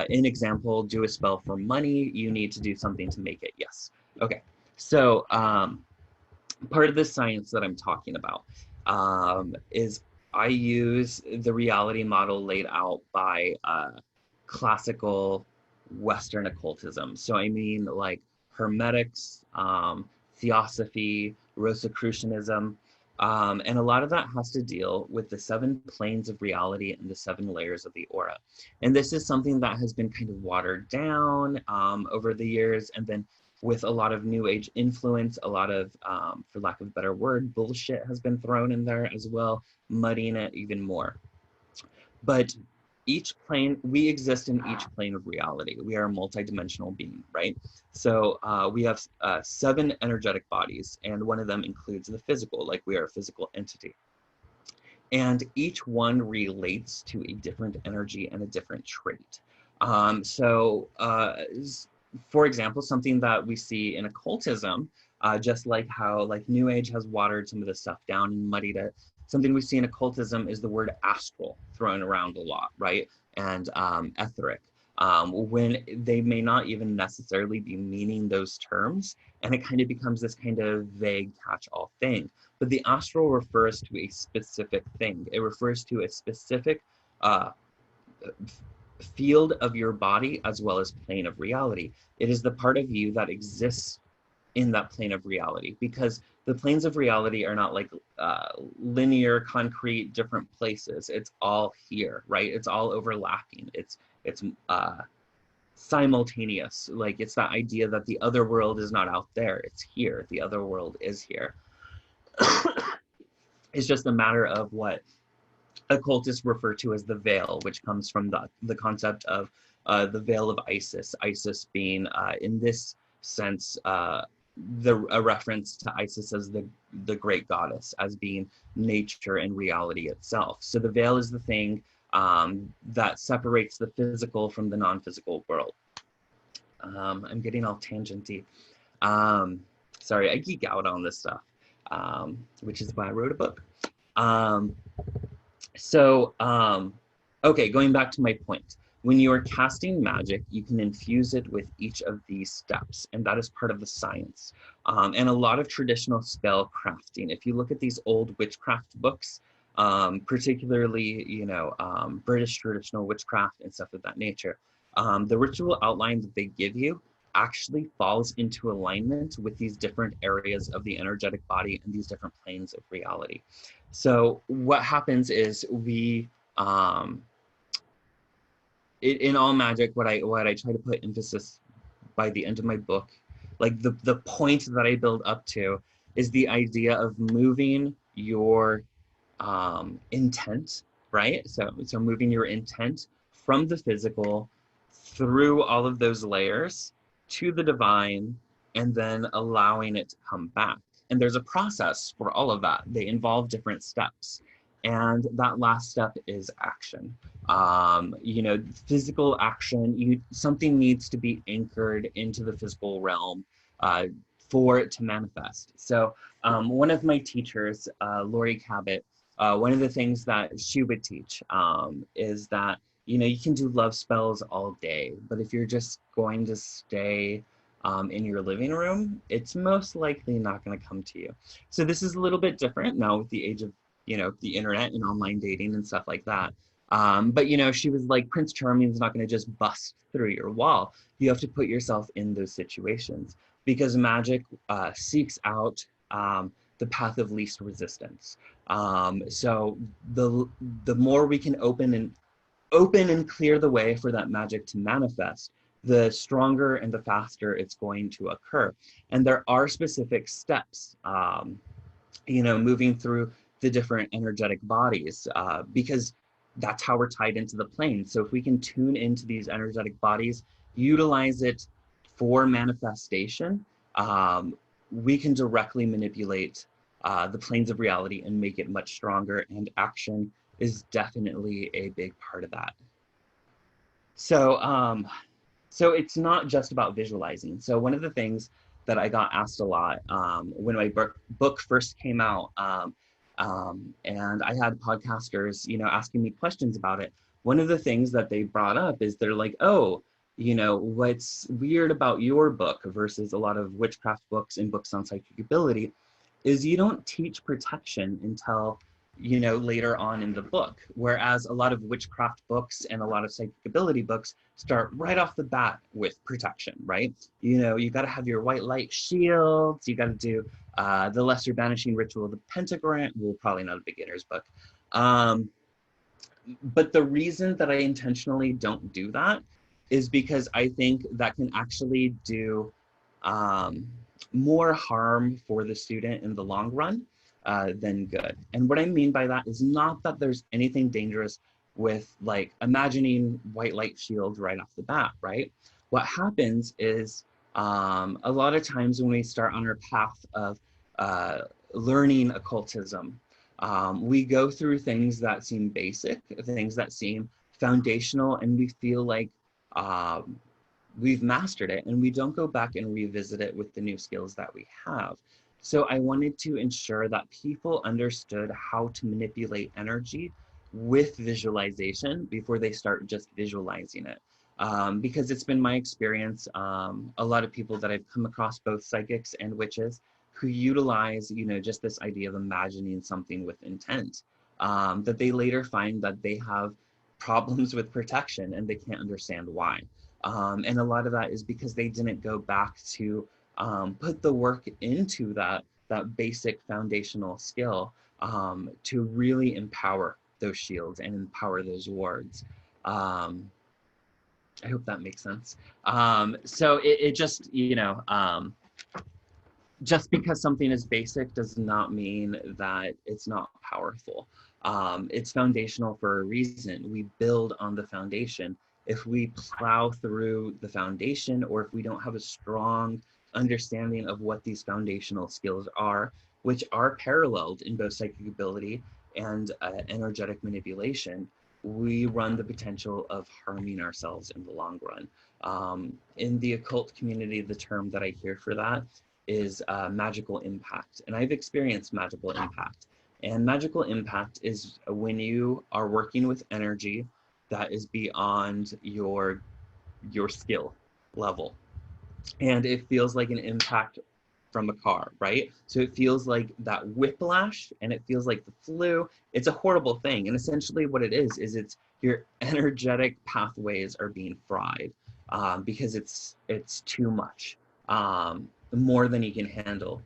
In example, do a spell for money, you need to do something to make it. Yes. Okay. So part of the science that I'm talking about is I use the reality model laid out by classical Western occultism. So I mean like Hermetics, Theosophy, Rosicrucianism, and a lot of that has to deal with the 7 planes of reality and the 7 layers of the aura. And this is something that has been kind of watered down over the years, and then with a lot of New Age influence, a lot of, for lack of a better word, bullshit has been thrown in there as well, muddying it even more. But each plane, we exist in each plane of reality. We are a multidimensional being, right? So we have 7 energetic bodies, and one of them includes the physical, like we are a physical entity. And each one relates to a different energy and a different trait. For example, something that we see in occultism, just like how like New Age has watered some of the stuff down and muddied it, something we see in occultism is the word astral thrown around a lot, right? And etheric, when they may not even necessarily be meaning those terms, and it kind of becomes this kind of vague catch-all thing. But the astral refers to a specific thing. It refers to a specific field of your body as well as plane of reality. It is the part of you that exists in that plane of reality, because the planes of reality are not like linear, concrete, different places. It's all here, right? It's all overlapping. It's simultaneous. Like, it's that idea that the other world is not out there. It's here. The other world is here. It's just a matter of what occultists refer to as the veil, which comes from the concept of the veil of Isis. Isis being, in this sense, a reference to Isis as the great goddess, as being nature and reality itself. So the veil is the thing that separates the physical from the non-physical world. I'm getting all tangenty. Sorry, I geek out on this stuff, which is why I wrote a book. Okay, going back to my point. When you are casting magic, you can infuse it with each of these steps, and that is part of the science. And a lot of traditional spell crafting, if you look at these old witchcraft books, particularly, British traditional witchcraft and stuff of that nature, the ritual outline that they give you actually falls into alignment with these different areas of the energetic body and these different planes of reality. So what happens is we, in all magic, what I try to put emphasis by the end of my book, like the point that I build up to, is the idea of moving your intent, right? So moving your intent from the physical through all of those layers to the divine, and then allowing it to come back. And there's a process for all of that. They involve different steps. And that last step is action. Physical action, something needs to be anchored into the physical realm for it to manifest. So one of my teachers, Lori Cabot, one of the things that she would teach is that, you can do love spells all day, but if you're just going to stay in your living room, it's most likely not going to come to you. So this is a little bit different now with the age of, the internet and online dating and stuff like that. But, she was like, Prince Charming is not going to just bust through your wall. You have to put yourself in those situations, because magic seeks out the path of least resistance. So the more we can open and clear the way for that magic to manifest, the stronger and the faster it's going to occur. And there are specific steps, moving through the different energetic bodies, because that's how we're tied into the plane. So if we can tune into these energetic bodies, utilize it for manifestation, we can directly manipulate the planes of reality and make it much stronger, and action is definitely a big part of that. So it's not just about visualizing. So one of the things that I got asked a lot when my book first came out, and I had podcasters, asking me questions about it. One of the things that they brought up is they're like, oh, what's weird about your book versus a lot of witchcraft books and books on psychic ability is you don't teach protection until you know, later on in the book. Whereas a lot of witchcraft books and a lot of psychic ability books start right off the bat with protection, right? You know, you got to have your white light shields, you got to do the Lesser Banishing Ritual of the Pentagram. Well, probably not a beginner's book. But the reason that I intentionally don't do that is because I think that can actually do more harm for the student in the long run than good. And what I mean by that is not that there's anything dangerous with like imagining white light shields right off the bat, right? What happens is a lot of times when we start on our path of learning occultism, we go through things that seem basic, things that seem foundational, and we feel like we've mastered it, and we don't go back and revisit it with the new skills that we have. So I wanted to ensure that people understood how to manipulate energy with visualization before they start just visualizing it. Because it's been my experience, a lot of people that I've come across, both psychics and witches, who utilize, you know, just this idea of imagining something with intent, that they later find that they have problems with protection and they can't understand why. And a lot of that is because they didn't go back to put the work into that basic foundational skill to really empower those shields and empower those wards. I hope that makes sense. So it just, you know, just because something is basic does not mean that it's not powerful. It's foundational for a reason. We build on the foundation. If we plow through the foundation, or if we don't have a strong understanding of what these foundational skills are, which are paralleled in both psychic ability and energetic manipulation, we run the potential of harming ourselves in the long run. In the occult community, the term that I hear for that is magical impact. And I've experienced magical impact. And magical impact is when you are working with energy that is beyond your skill level. And it feels like an impact from a car, right? So it feels like that whiplash, and it feels like the flu. It's a horrible thing. And essentially what it is it's your energetic pathways are being fried because it's too much, more than you can handle,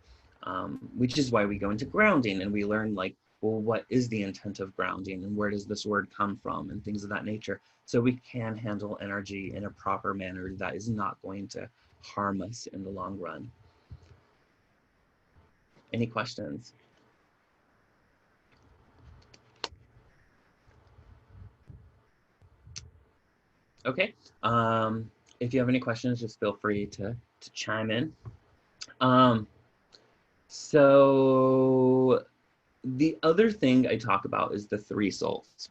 which is why we go into grounding and we learn like, well, what is the intent of grounding and where does this word come from and things of that nature. So we can handle energy in a proper manner that is not going to harm us in the long run. Any questions? Okay. If you have any questions, just feel free to chime in. So the other thing I talk about is the three souls.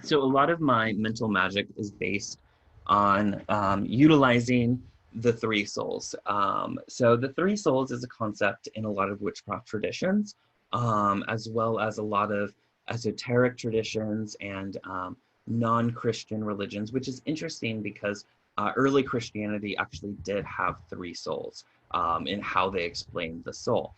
So a lot of my mental magic is based on utilizing the three souls. So the three souls is a concept in a lot of witchcraft traditions, as well as a lot of esoteric traditions and non-Christian religions, which is interesting because early Christianity actually did have three souls in how they explained the soul.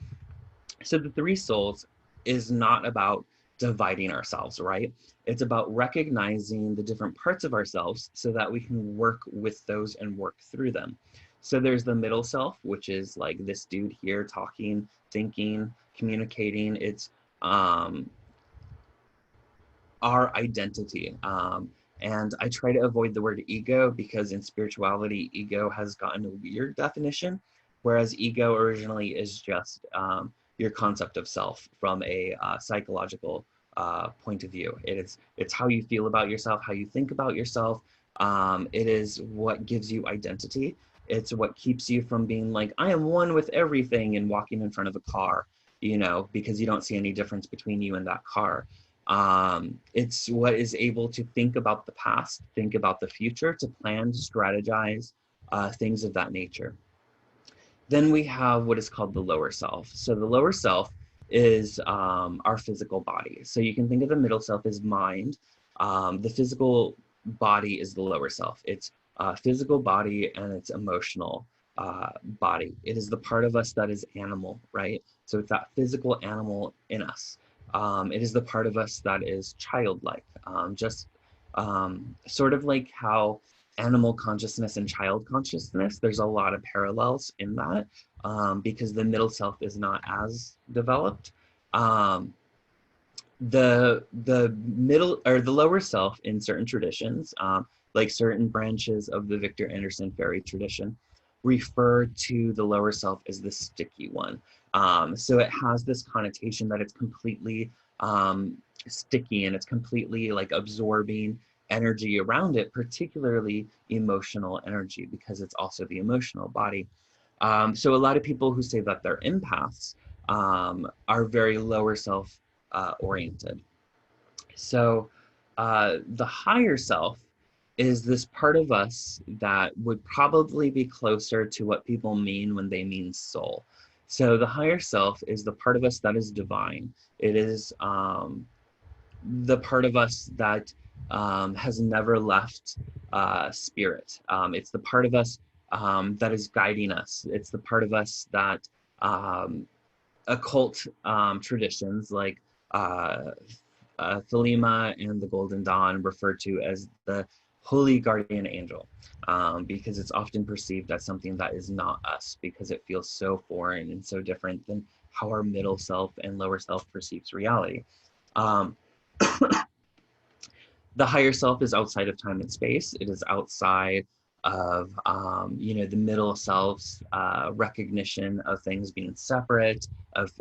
So the three souls is not about dividing ourselves, right? It's about recognizing the different parts of ourselves so that we can work with those and work through them. So there's the middle self, which is like this dude here talking, thinking, communicating. It's our identity. And I try to avoid the word ego because in spirituality, ego has gotten a weird definition, whereas ego originally is just your concept of self from a psychological point of view. It's how you feel about yourself, how you think about yourself. It is what gives you identity. It's what keeps you from being like, I am one with everything and walking in front of a car, you know, because you don't see any difference between you and that car. It's what is able to think about the past, think about the future, to plan, to strategize, things of that nature. Then we have what is called the lower self. So the lower self is our physical body. So you can think of the middle self as mind. The physical body is the lower self. It's physical body and it's emotional body. It is the part of us that is animal, right? So it's that physical animal in us. It is the part of us that is childlike, sort of like how animal consciousness and child consciousness, there's a lot of parallels in that, because the middle self is not as developed. The middle or the lower self in certain traditions, like certain branches of the Victor Anderson fairy tradition, refer to the lower self as the sticky one. So it has this connotation that it's completely sticky, and it's completely like absorbing energy around it, particularly emotional energy, because it's also the emotional body. So a lot of people who say that they're empaths are very lower self oriented. So the higher self is this part of us that would probably be closer to what people mean when they mean soul. So the higher self is the part of us that is divine. It is the part of us that has never left spirit. It's the part of us that is guiding us. It's the part of us that occult traditions like Thelema and the Golden Dawn refer to as the holy guardian angel, because it's often perceived as something that is not us, because it feels so foreign and so different than how our middle self and lower self perceives reality. The higher self is outside of time and space. It is outside of the middle self's recognition of things being separate, of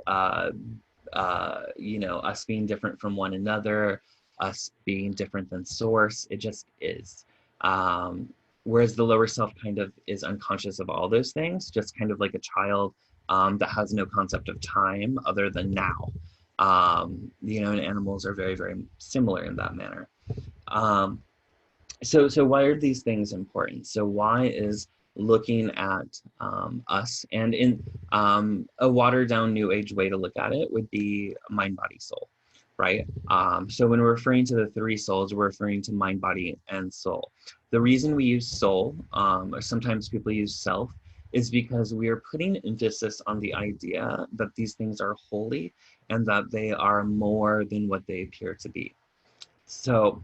us being different from one another, us being different than source. It just is. Whereas the lower self kind of is unconscious of all those things, just kind of like a child that has no concept of time other than now. And animals are very, very similar in that manner. So why are these things important? So why is looking at us, and in a watered down new age way to look at it would be mind, body, soul, right? So when we're referring to the three souls, we're referring to mind, body, and soul. The reason we use soul, or sometimes people use self, is because we are putting emphasis on the idea that these things are holy and that they are more than what they appear to be. So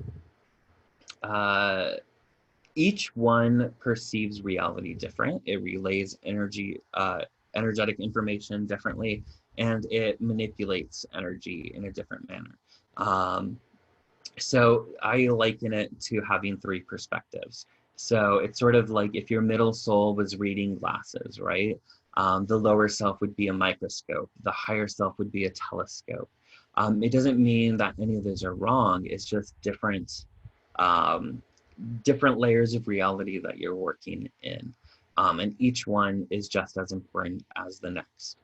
each one perceives reality different. It relays energetic information differently, and it manipulates energy in a different manner. So I liken it to having three perspectives. So it's sort of like if your middle soul was reading glasses, right? The lower self would be a microscope. The higher self would be a telescope. It doesn't mean that any of those are wrong. It's just different layers of reality that you're working in. And each one is just as important as the next.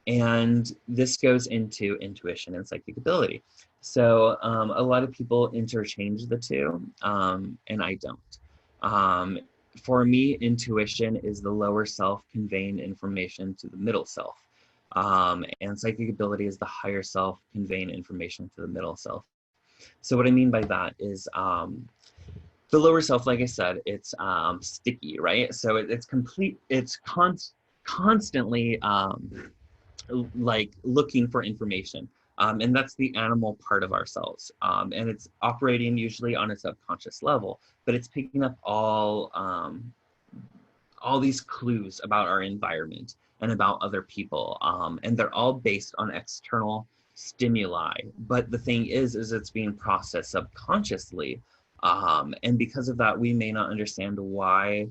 And this goes into intuition and psychic ability. So a lot of people interchange the two, and I don't. For me, intuition is the lower self conveying information to the middle self. And psychic ability is the higher self conveying information to the middle self. So what I mean by that is the lower self, like I said, it's sticky, right? So it's constantly like looking for information. And that's the animal part of ourselves. And it's operating usually on a subconscious level, but it's picking up all these clues about our environment and about other people. And they're all based on external stimuli. But the thing is it's being processed subconsciously. And because of that, we may not understand why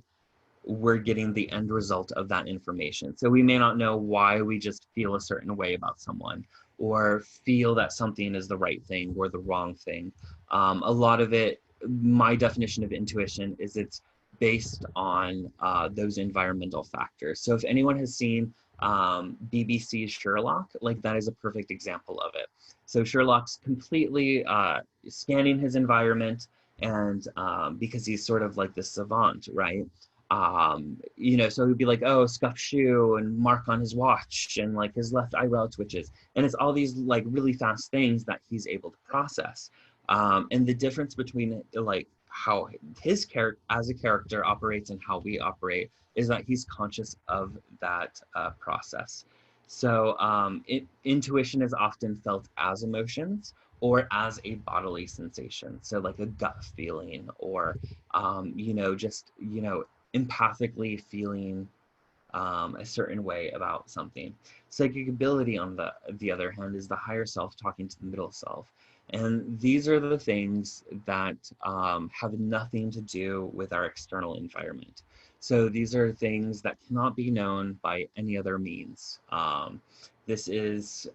we're getting the end result of that information. So we may not know why we just feel a certain way about someone, or feel that something is the right thing or the wrong thing. A lot of it, my definition of intuition is it's based on those environmental factors. So if anyone has seen BBC's Sherlock, like that is a perfect example of it. So Sherlock's completely scanning his environment, and because he's sort of like this savant, right? So he'd be like, oh, scuffed shoe and mark on his watch and like his left eyebrow twitches. And it's all these like really fast things that he's able to process. And the difference between like how his character as a character operates and how we operate is that he's conscious of that process. So intuition is often felt as emotions or as a bodily sensation. So like a gut feeling or, just, empathically feeling a certain way about something. Psychic ability, on the other hand, is the higher self talking to the middle self. And these are the things that have nothing to do with our external environment. So these are things that cannot be known by any other means. This is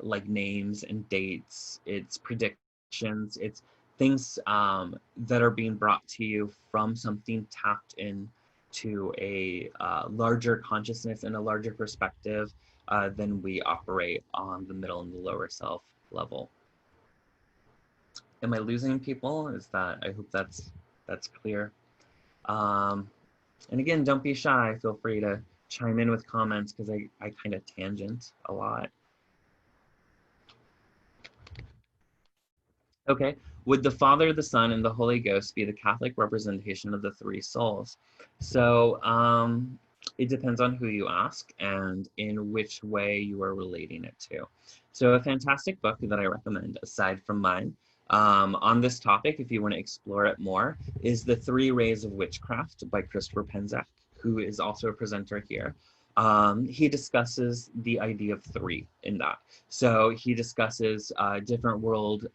like names and dates, it's predictions, it's things that are being brought to you from something tapped in to a larger consciousness and a larger perspective than we operate on the middle and the lower self level. Am I losing people? I hope that's clear. And again, don't be shy. Feel free to chime in with comments because I kind of tangent a lot. Okay, would the Father, the Son, and the Holy Ghost be the Catholic representation of the three souls? So it depends on who you ask and in which way you are relating it to. So a fantastic book that I recommend, aside from mine, on this topic, if you want to explore it more, is The Three Rays of Witchcraft by Christopher Penczak, who is also a presenter here. He discusses the idea of three in that. So he discusses different world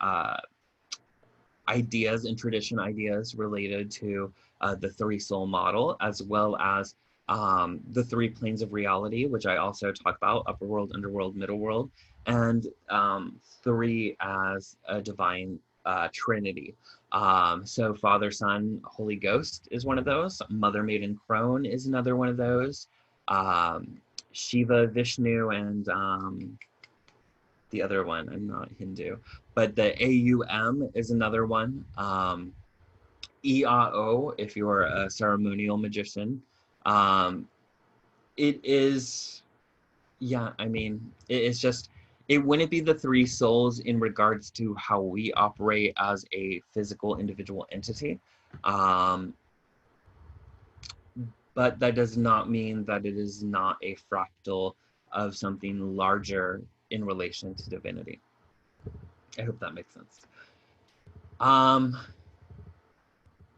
ideas and tradition ideas related to the three soul model, as well as the three planes of reality, which I also talk about: upper world, underworld, middle world, and three as a divine trinity. So Father, Son, Holy Ghost is one of those. Mother, Maiden, Crone is another one of those. Shiva, Vishnu, and the other one, I'm not Hindu, but the AUM is another one. EAO, if you're a ceremonial magician. It is, yeah, I mean, it's just, it wouldn't be the three souls in regards to how we operate as a physical individual entity. But that does not mean that it is not a fractal of something larger in relation to divinity. I hope that makes sense.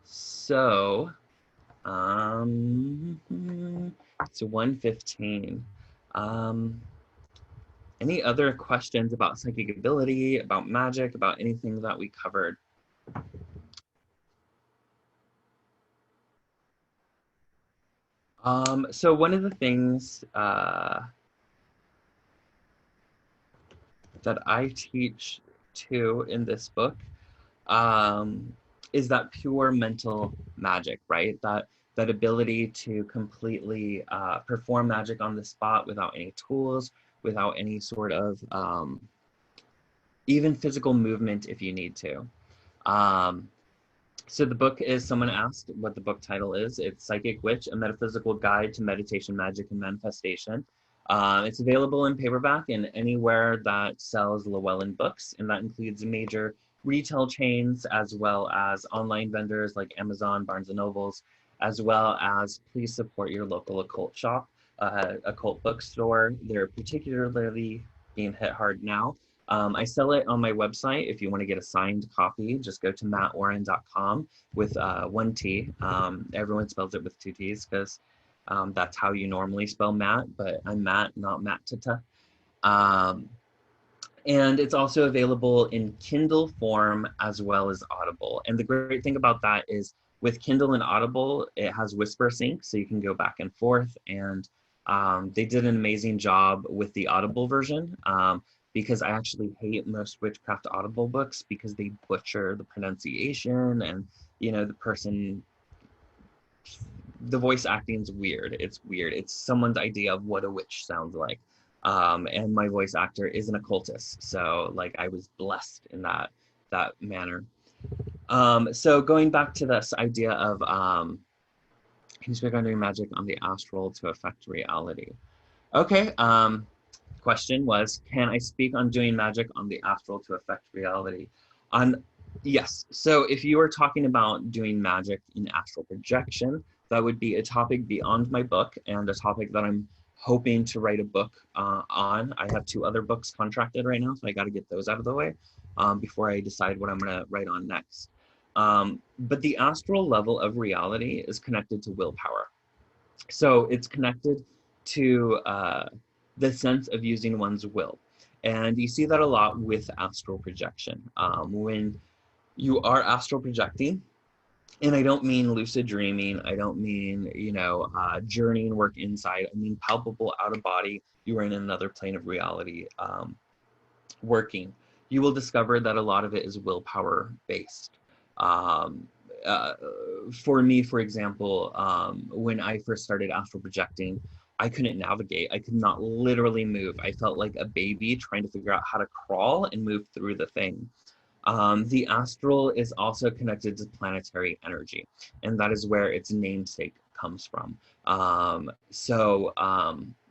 So it's 1:15. Any other questions about psychic ability, about magic, about anything that we covered? So one of the things that I teach too in this book is that pure mental magic, right? That ability to completely perform magic on the spot without any tools, without any sort of even physical movement if you need to. So the book is, someone asked what the book title is. It's Psychic Witch, A Metaphysical Guide to Meditation, Magic, and Manifestation. It's available in paperback and anywhere that sells Llewellyn books, and that includes major retail chains as well as online vendors like Amazon, Barnes & Nobles, as well as please support your local occult shop, occult bookstore. They're particularly being hit hard now. I sell it on my website. If you want to get a signed copy, just go to mattauryn.com with 1 T. Everyone spells it with 2 T's because that's how you normally spell Matt, but I'm Matt, not Matt-ta-ta. And it's also available in Kindle form as well as Audible. And the great thing about that is with Kindle and Audible, it has whisper sync, so you can go back and forth. And they did an amazing job with the Audible version. Because I actually hate most witchcraft Audible books because they butcher the pronunciation and, the voice acting is weird. It's weird. It's someone's idea of what a witch sounds like. And my voice actor is an occultist. So like I was blessed in that manner. So going back to this idea of, can you speak on doing magic on the astral to affect reality? Okay. Question was, can I speak on doing magic on the astral to affect reality? Yes. So if you are talking about doing magic in astral projection, that would be a topic beyond my book and a topic that I'm hoping to write a book on. I have 2 other books contracted right now, so I got to get those out of the way before I decide what I'm going to write on next. But the astral level of reality is connected to willpower. So it's connected to the sense of using one's will. And you see that a lot with astral projection. When you are astral projecting, and I don't mean lucid dreaming, I don't mean, journeying work inside, I mean palpable out of body, you are in another plane of reality working. You will discover that a lot of it is willpower based. For me, for example, when I first started astral projecting, I couldn't navigate. I could not literally move. I felt like a baby trying to figure out how to crawl and move through the thing. The astral is also connected to planetary energy, and that is where its namesake comes from.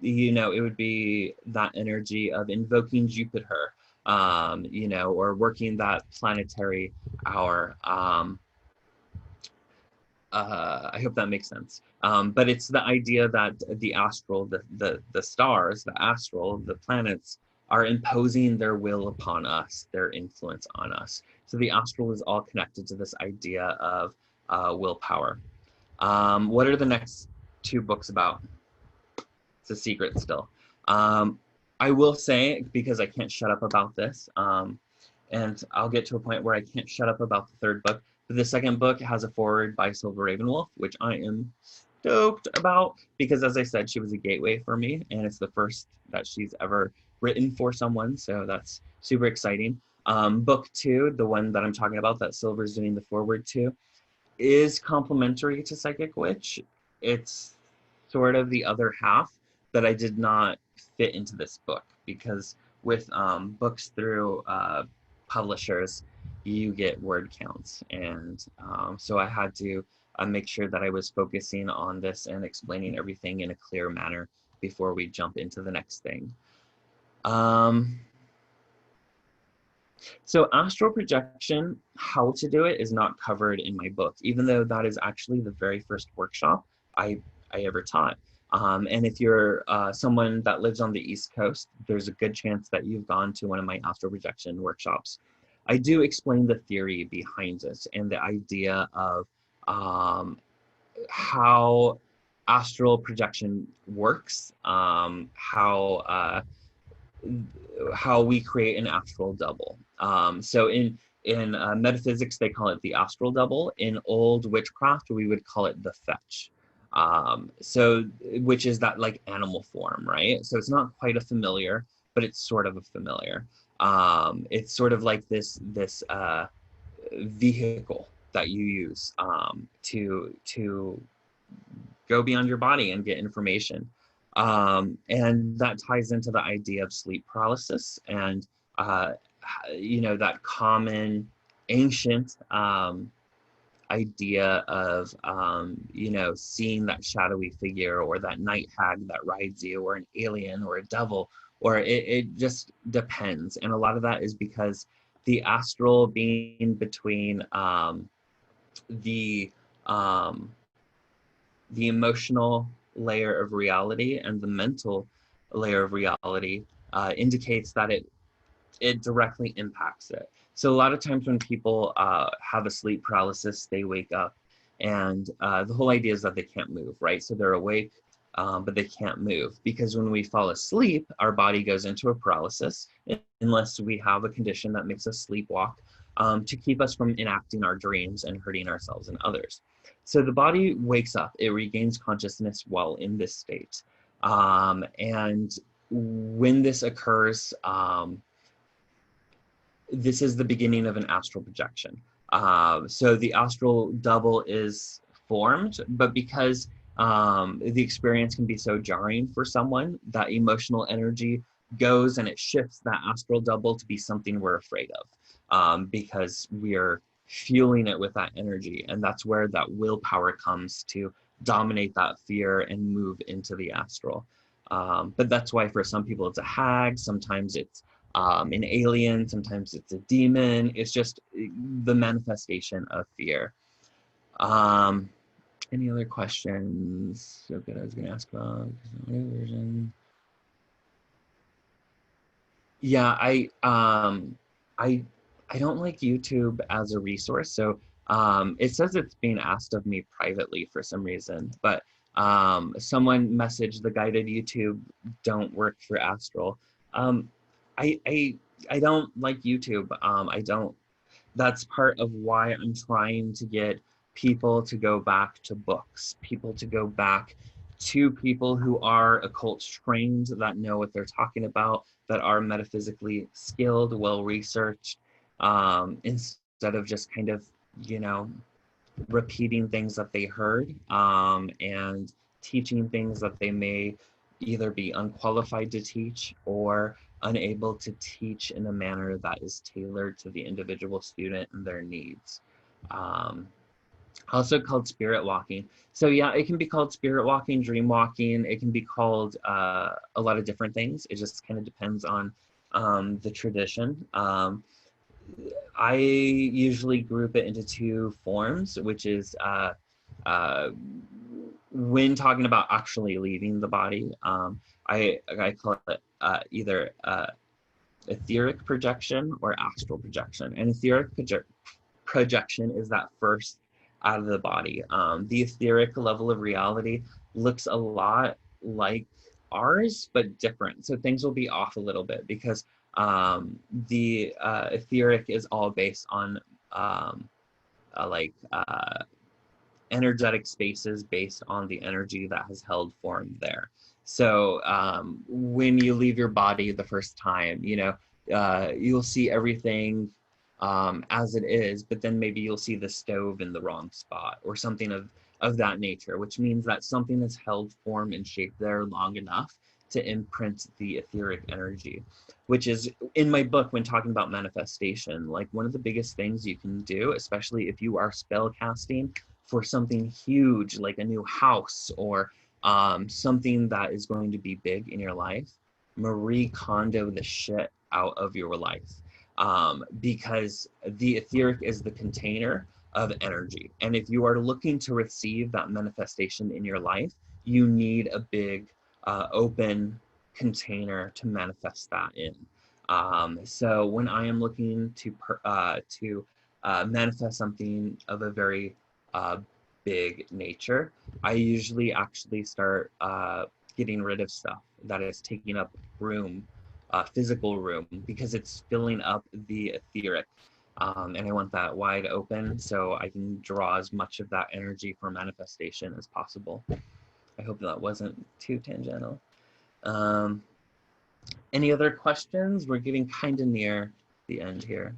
It would be that energy of invoking Jupiter, or working that planetary hour. I hope that makes sense. But it's the idea that the astral, the stars, the astral, the planets are imposing their will upon us, their influence on us. So the astral is all connected to this idea of willpower. What are the next 2 books about? It's a secret still. I will say, because I can't shut up about this, and I'll get to a point where I can't shut up about the 3rd book. The 2nd book has a foreword by Silver Ravenwolf, which I am stoked about, because as I said, she was a gateway for me, and it's the first that she's ever written for someone, so that's super exciting. Book 2, the one that I'm talking about that Silver's doing the foreword to, is complementary to Psychic Witch. It's sort of the other half that I did not fit into this book, because with books through publishers, you get word counts, and so I had to make sure that I was focusing on this and explaining everything in a clear manner before we jump into the next thing. So astral projection, how to do it, is not covered in my book, even though that is actually the very first workshop I ever taught. And if you're someone that lives on the East Coast, there's a good chance that you've gone to one of my astral projection workshops. I do explain the theory behind it and the idea of how astral projection works, how we create an astral double. So in metaphysics, they call it the astral double. In old witchcraft, we would call it the fetch. Which is that like animal form, right? So it's not quite a familiar, but it's sort of a familiar. It's sort of like this vehicle that you use to go beyond your body and get information. And that ties into the idea of sleep paralysis and, that common ancient idea of, seeing that shadowy figure or that night hag that rides you, or an alien or a devil, or it just depends. And a lot of that is because the astral being between the emotional layer of reality and the mental layer of reality indicates that it directly impacts it. So a lot of times when people have a sleep paralysis, they wake up and the whole idea is that they can't move, right? So they're awake, but they can't move, because when we fall asleep, our body goes into a paralysis unless we have a condition that makes us sleepwalk to keep us from enacting our dreams and hurting ourselves and others. So the body wakes up, it regains consciousness while in this state. And when this occurs, this is the beginning of an astral projection. So the astral double is formed, but because the experience can be so jarring for someone, that emotional energy goes and it shifts that astral double to be something we're afraid of, because we're fueling it with that energy. And that's where that willpower comes to dominate that fear and move into the astral. But that's why for some people it's a hag, sometimes it's an alien, sometimes it's a demon. It's just the manifestation of fear. Any other questions? So good, I was gonna ask about version. Yeah, I I don't like YouTube as a resource. So it says it's being asked of me privately for some reason, but someone messaged the guided YouTube don't work for Astral. Um, I I I don't like YouTube. I don't. That's part of why I'm trying to get people to go back to books, people to go back to people who are occult trained, that know what they're talking about, that are metaphysically skilled, well researched, instead of just kind of, you know, repeating things that they heard, and teaching things that they may either be unqualified to teach or unable to teach in a manner that is tailored to the individual student and their needs. Um, Also called spirit walking. So yeah, it can be called spirit walking, dream walking. It can be called a lot of different things. It just kind of depends on the tradition. I usually group it into two forms, which is uh, when talking about actually leaving the body, I call it either etheric projection or astral projection. And etheric projection is that first out of the body. The etheric level of reality looks a lot like ours, but different. So things will be off a little bit because the etheric is all based on like energetic spaces based on the energy that has held form there. So when you leave your body the first time, you know, you'll see everything as it is, but then maybe you'll see the stove in the wrong spot or something of that nature, which means that something has held form and shape there long enough to imprint the etheric energy, which is in my book when talking about manifestation, like one of the biggest things you can do, especially if you are spell casting for something huge like a new house or something that is going to be big in your life, Marie Kondo the shit out of your life, because the etheric is the container of energy. And if you are looking to receive that manifestation in your life, you need a big open container to manifest that in. So when I am looking to manifest something of a very uh, big nature, I usually actually start getting rid of stuff that is taking up room, physical room, because it's filling up the etheric. And I want that wide open so I can draw as much of that energy for manifestation as possible. I hope that wasn't too tangential. Um, any other questions? We're getting kind of near the end here.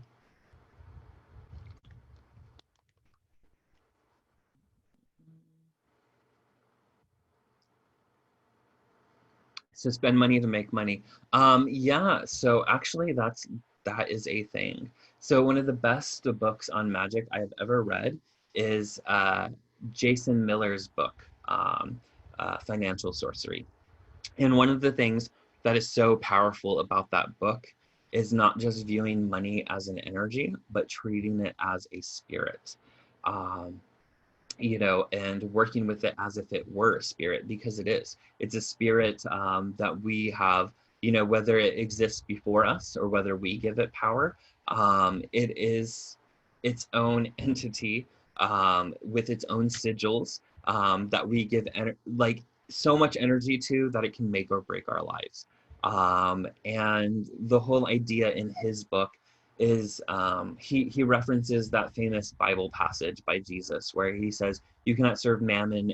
So spend money to make money. Yeah, so actually that is a thing. So one of the best books on magic I have ever read is Jason Miller's book, Financial Sorcery. And one of the things that is so powerful about that book is not just viewing money as an energy, but treating it as a spirit. Um, you know, and working with it as if it were a spirit, because it is. It's a spirit that we have, you know, whether it exists before us or whether we give it power, it is its own entity with its own sigils that we give like so much energy to that it can make or break our lives. And the whole idea in his book is he references that famous Bible passage by Jesus where he says, you cannot serve mammon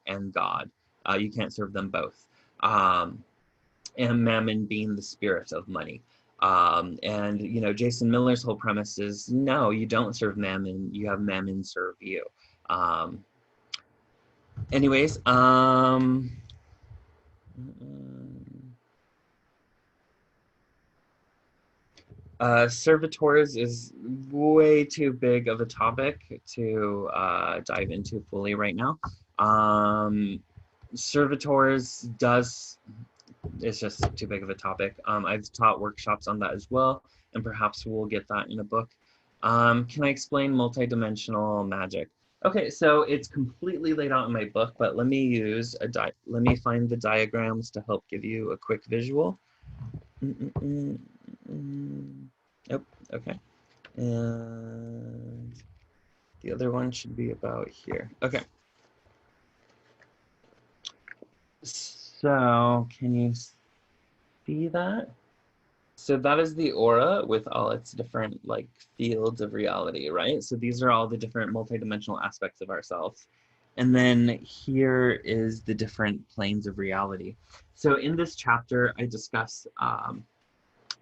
and God. You can't serve them both. And mammon being the spirit of money. And, you know, Jason Miller's whole premise is, no, you don't serve mammon. You have mammon serve you. Anyways, servitors is way too big of a topic to dive into fully right now. Servitors it's just too big of a topic. I've taught workshops on that as well, and perhaps we'll get that in a book. Can I explain multidimensional magic? Okay, so it's completely laid out in my book, but let me use let me find the diagrams to help give you a quick visual. Nope, okay. And the other one should be about here. Okay. So can you see that? So that is the aura with all its different like fields of reality, right? So these are all the different multidimensional aspects of ourselves. And then here is the different planes of reality. So in this chapter, I discuss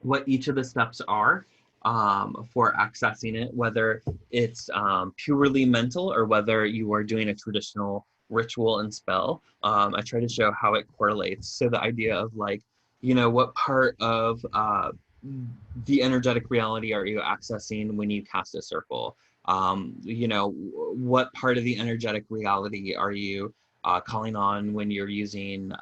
what each of the steps are for accessing it, whether it's purely mental or whether you are doing a traditional ritual and spell. I try to show how it correlates. So the idea of like, you know, what part of the energetic reality are you accessing when you cast a circle? You know, what part of the energetic reality are you calling on when you're using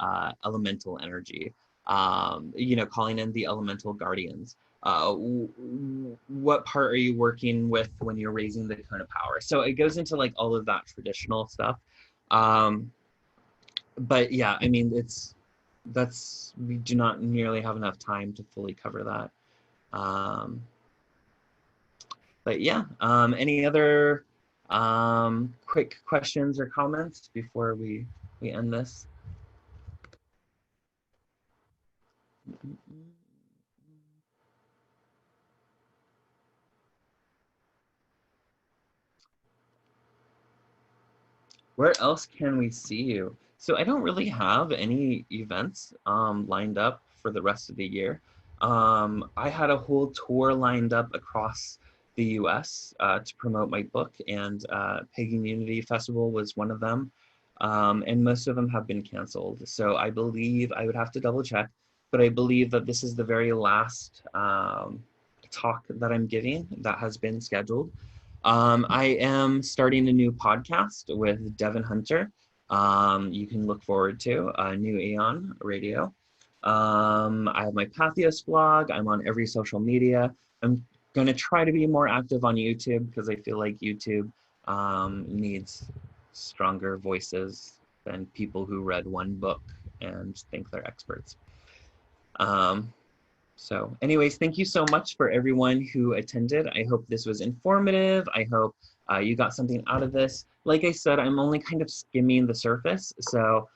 elemental energy? You know, calling in the elemental guardians. What part are you working with when you're raising the cone of power? So it goes into like all of that traditional stuff. But yeah, I mean, we do not nearly have enough time to fully cover that. But yeah, any other quick questions or comments before we end this? Where else can we see you? So I don't really have any events lined up for the rest of the year. I had a whole tour lined up across the US to promote my book, and Pagan Unity Festival was one of them. And most of them have been canceled. So I believe, I would have to double check, but I believe that this is the very last talk that I'm giving that has been scheduled. I am starting a new podcast with Devin Hunter. You can look forward to New Aeon Radio. I have my Patheos blog. I'm on every social media. I'm going to try to be more active on YouTube because I feel like YouTube needs stronger voices than people who read one book and think they're experts. So anyways, thank you so much for everyone who attended. I hope this was informative. I hope you got something out of this. Like I said, I'm only kind of skimming the surface. So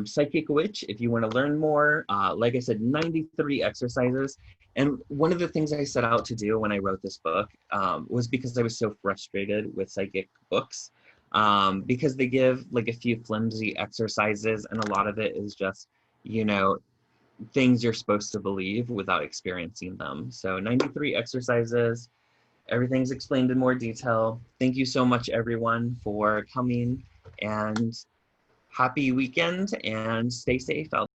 Psychic Witch, if you want to learn more, like I said, 93 exercises. And one of the things I set out to do when I wrote this book was because I was so frustrated with psychic books because they give like a few flimsy exercises and a lot of it is just, you know, things you're supposed to believe without experiencing them. So 93 exercises, everything's explained in more detail. Thank you so much, everyone, for coming, and happy weekend, and stay safe out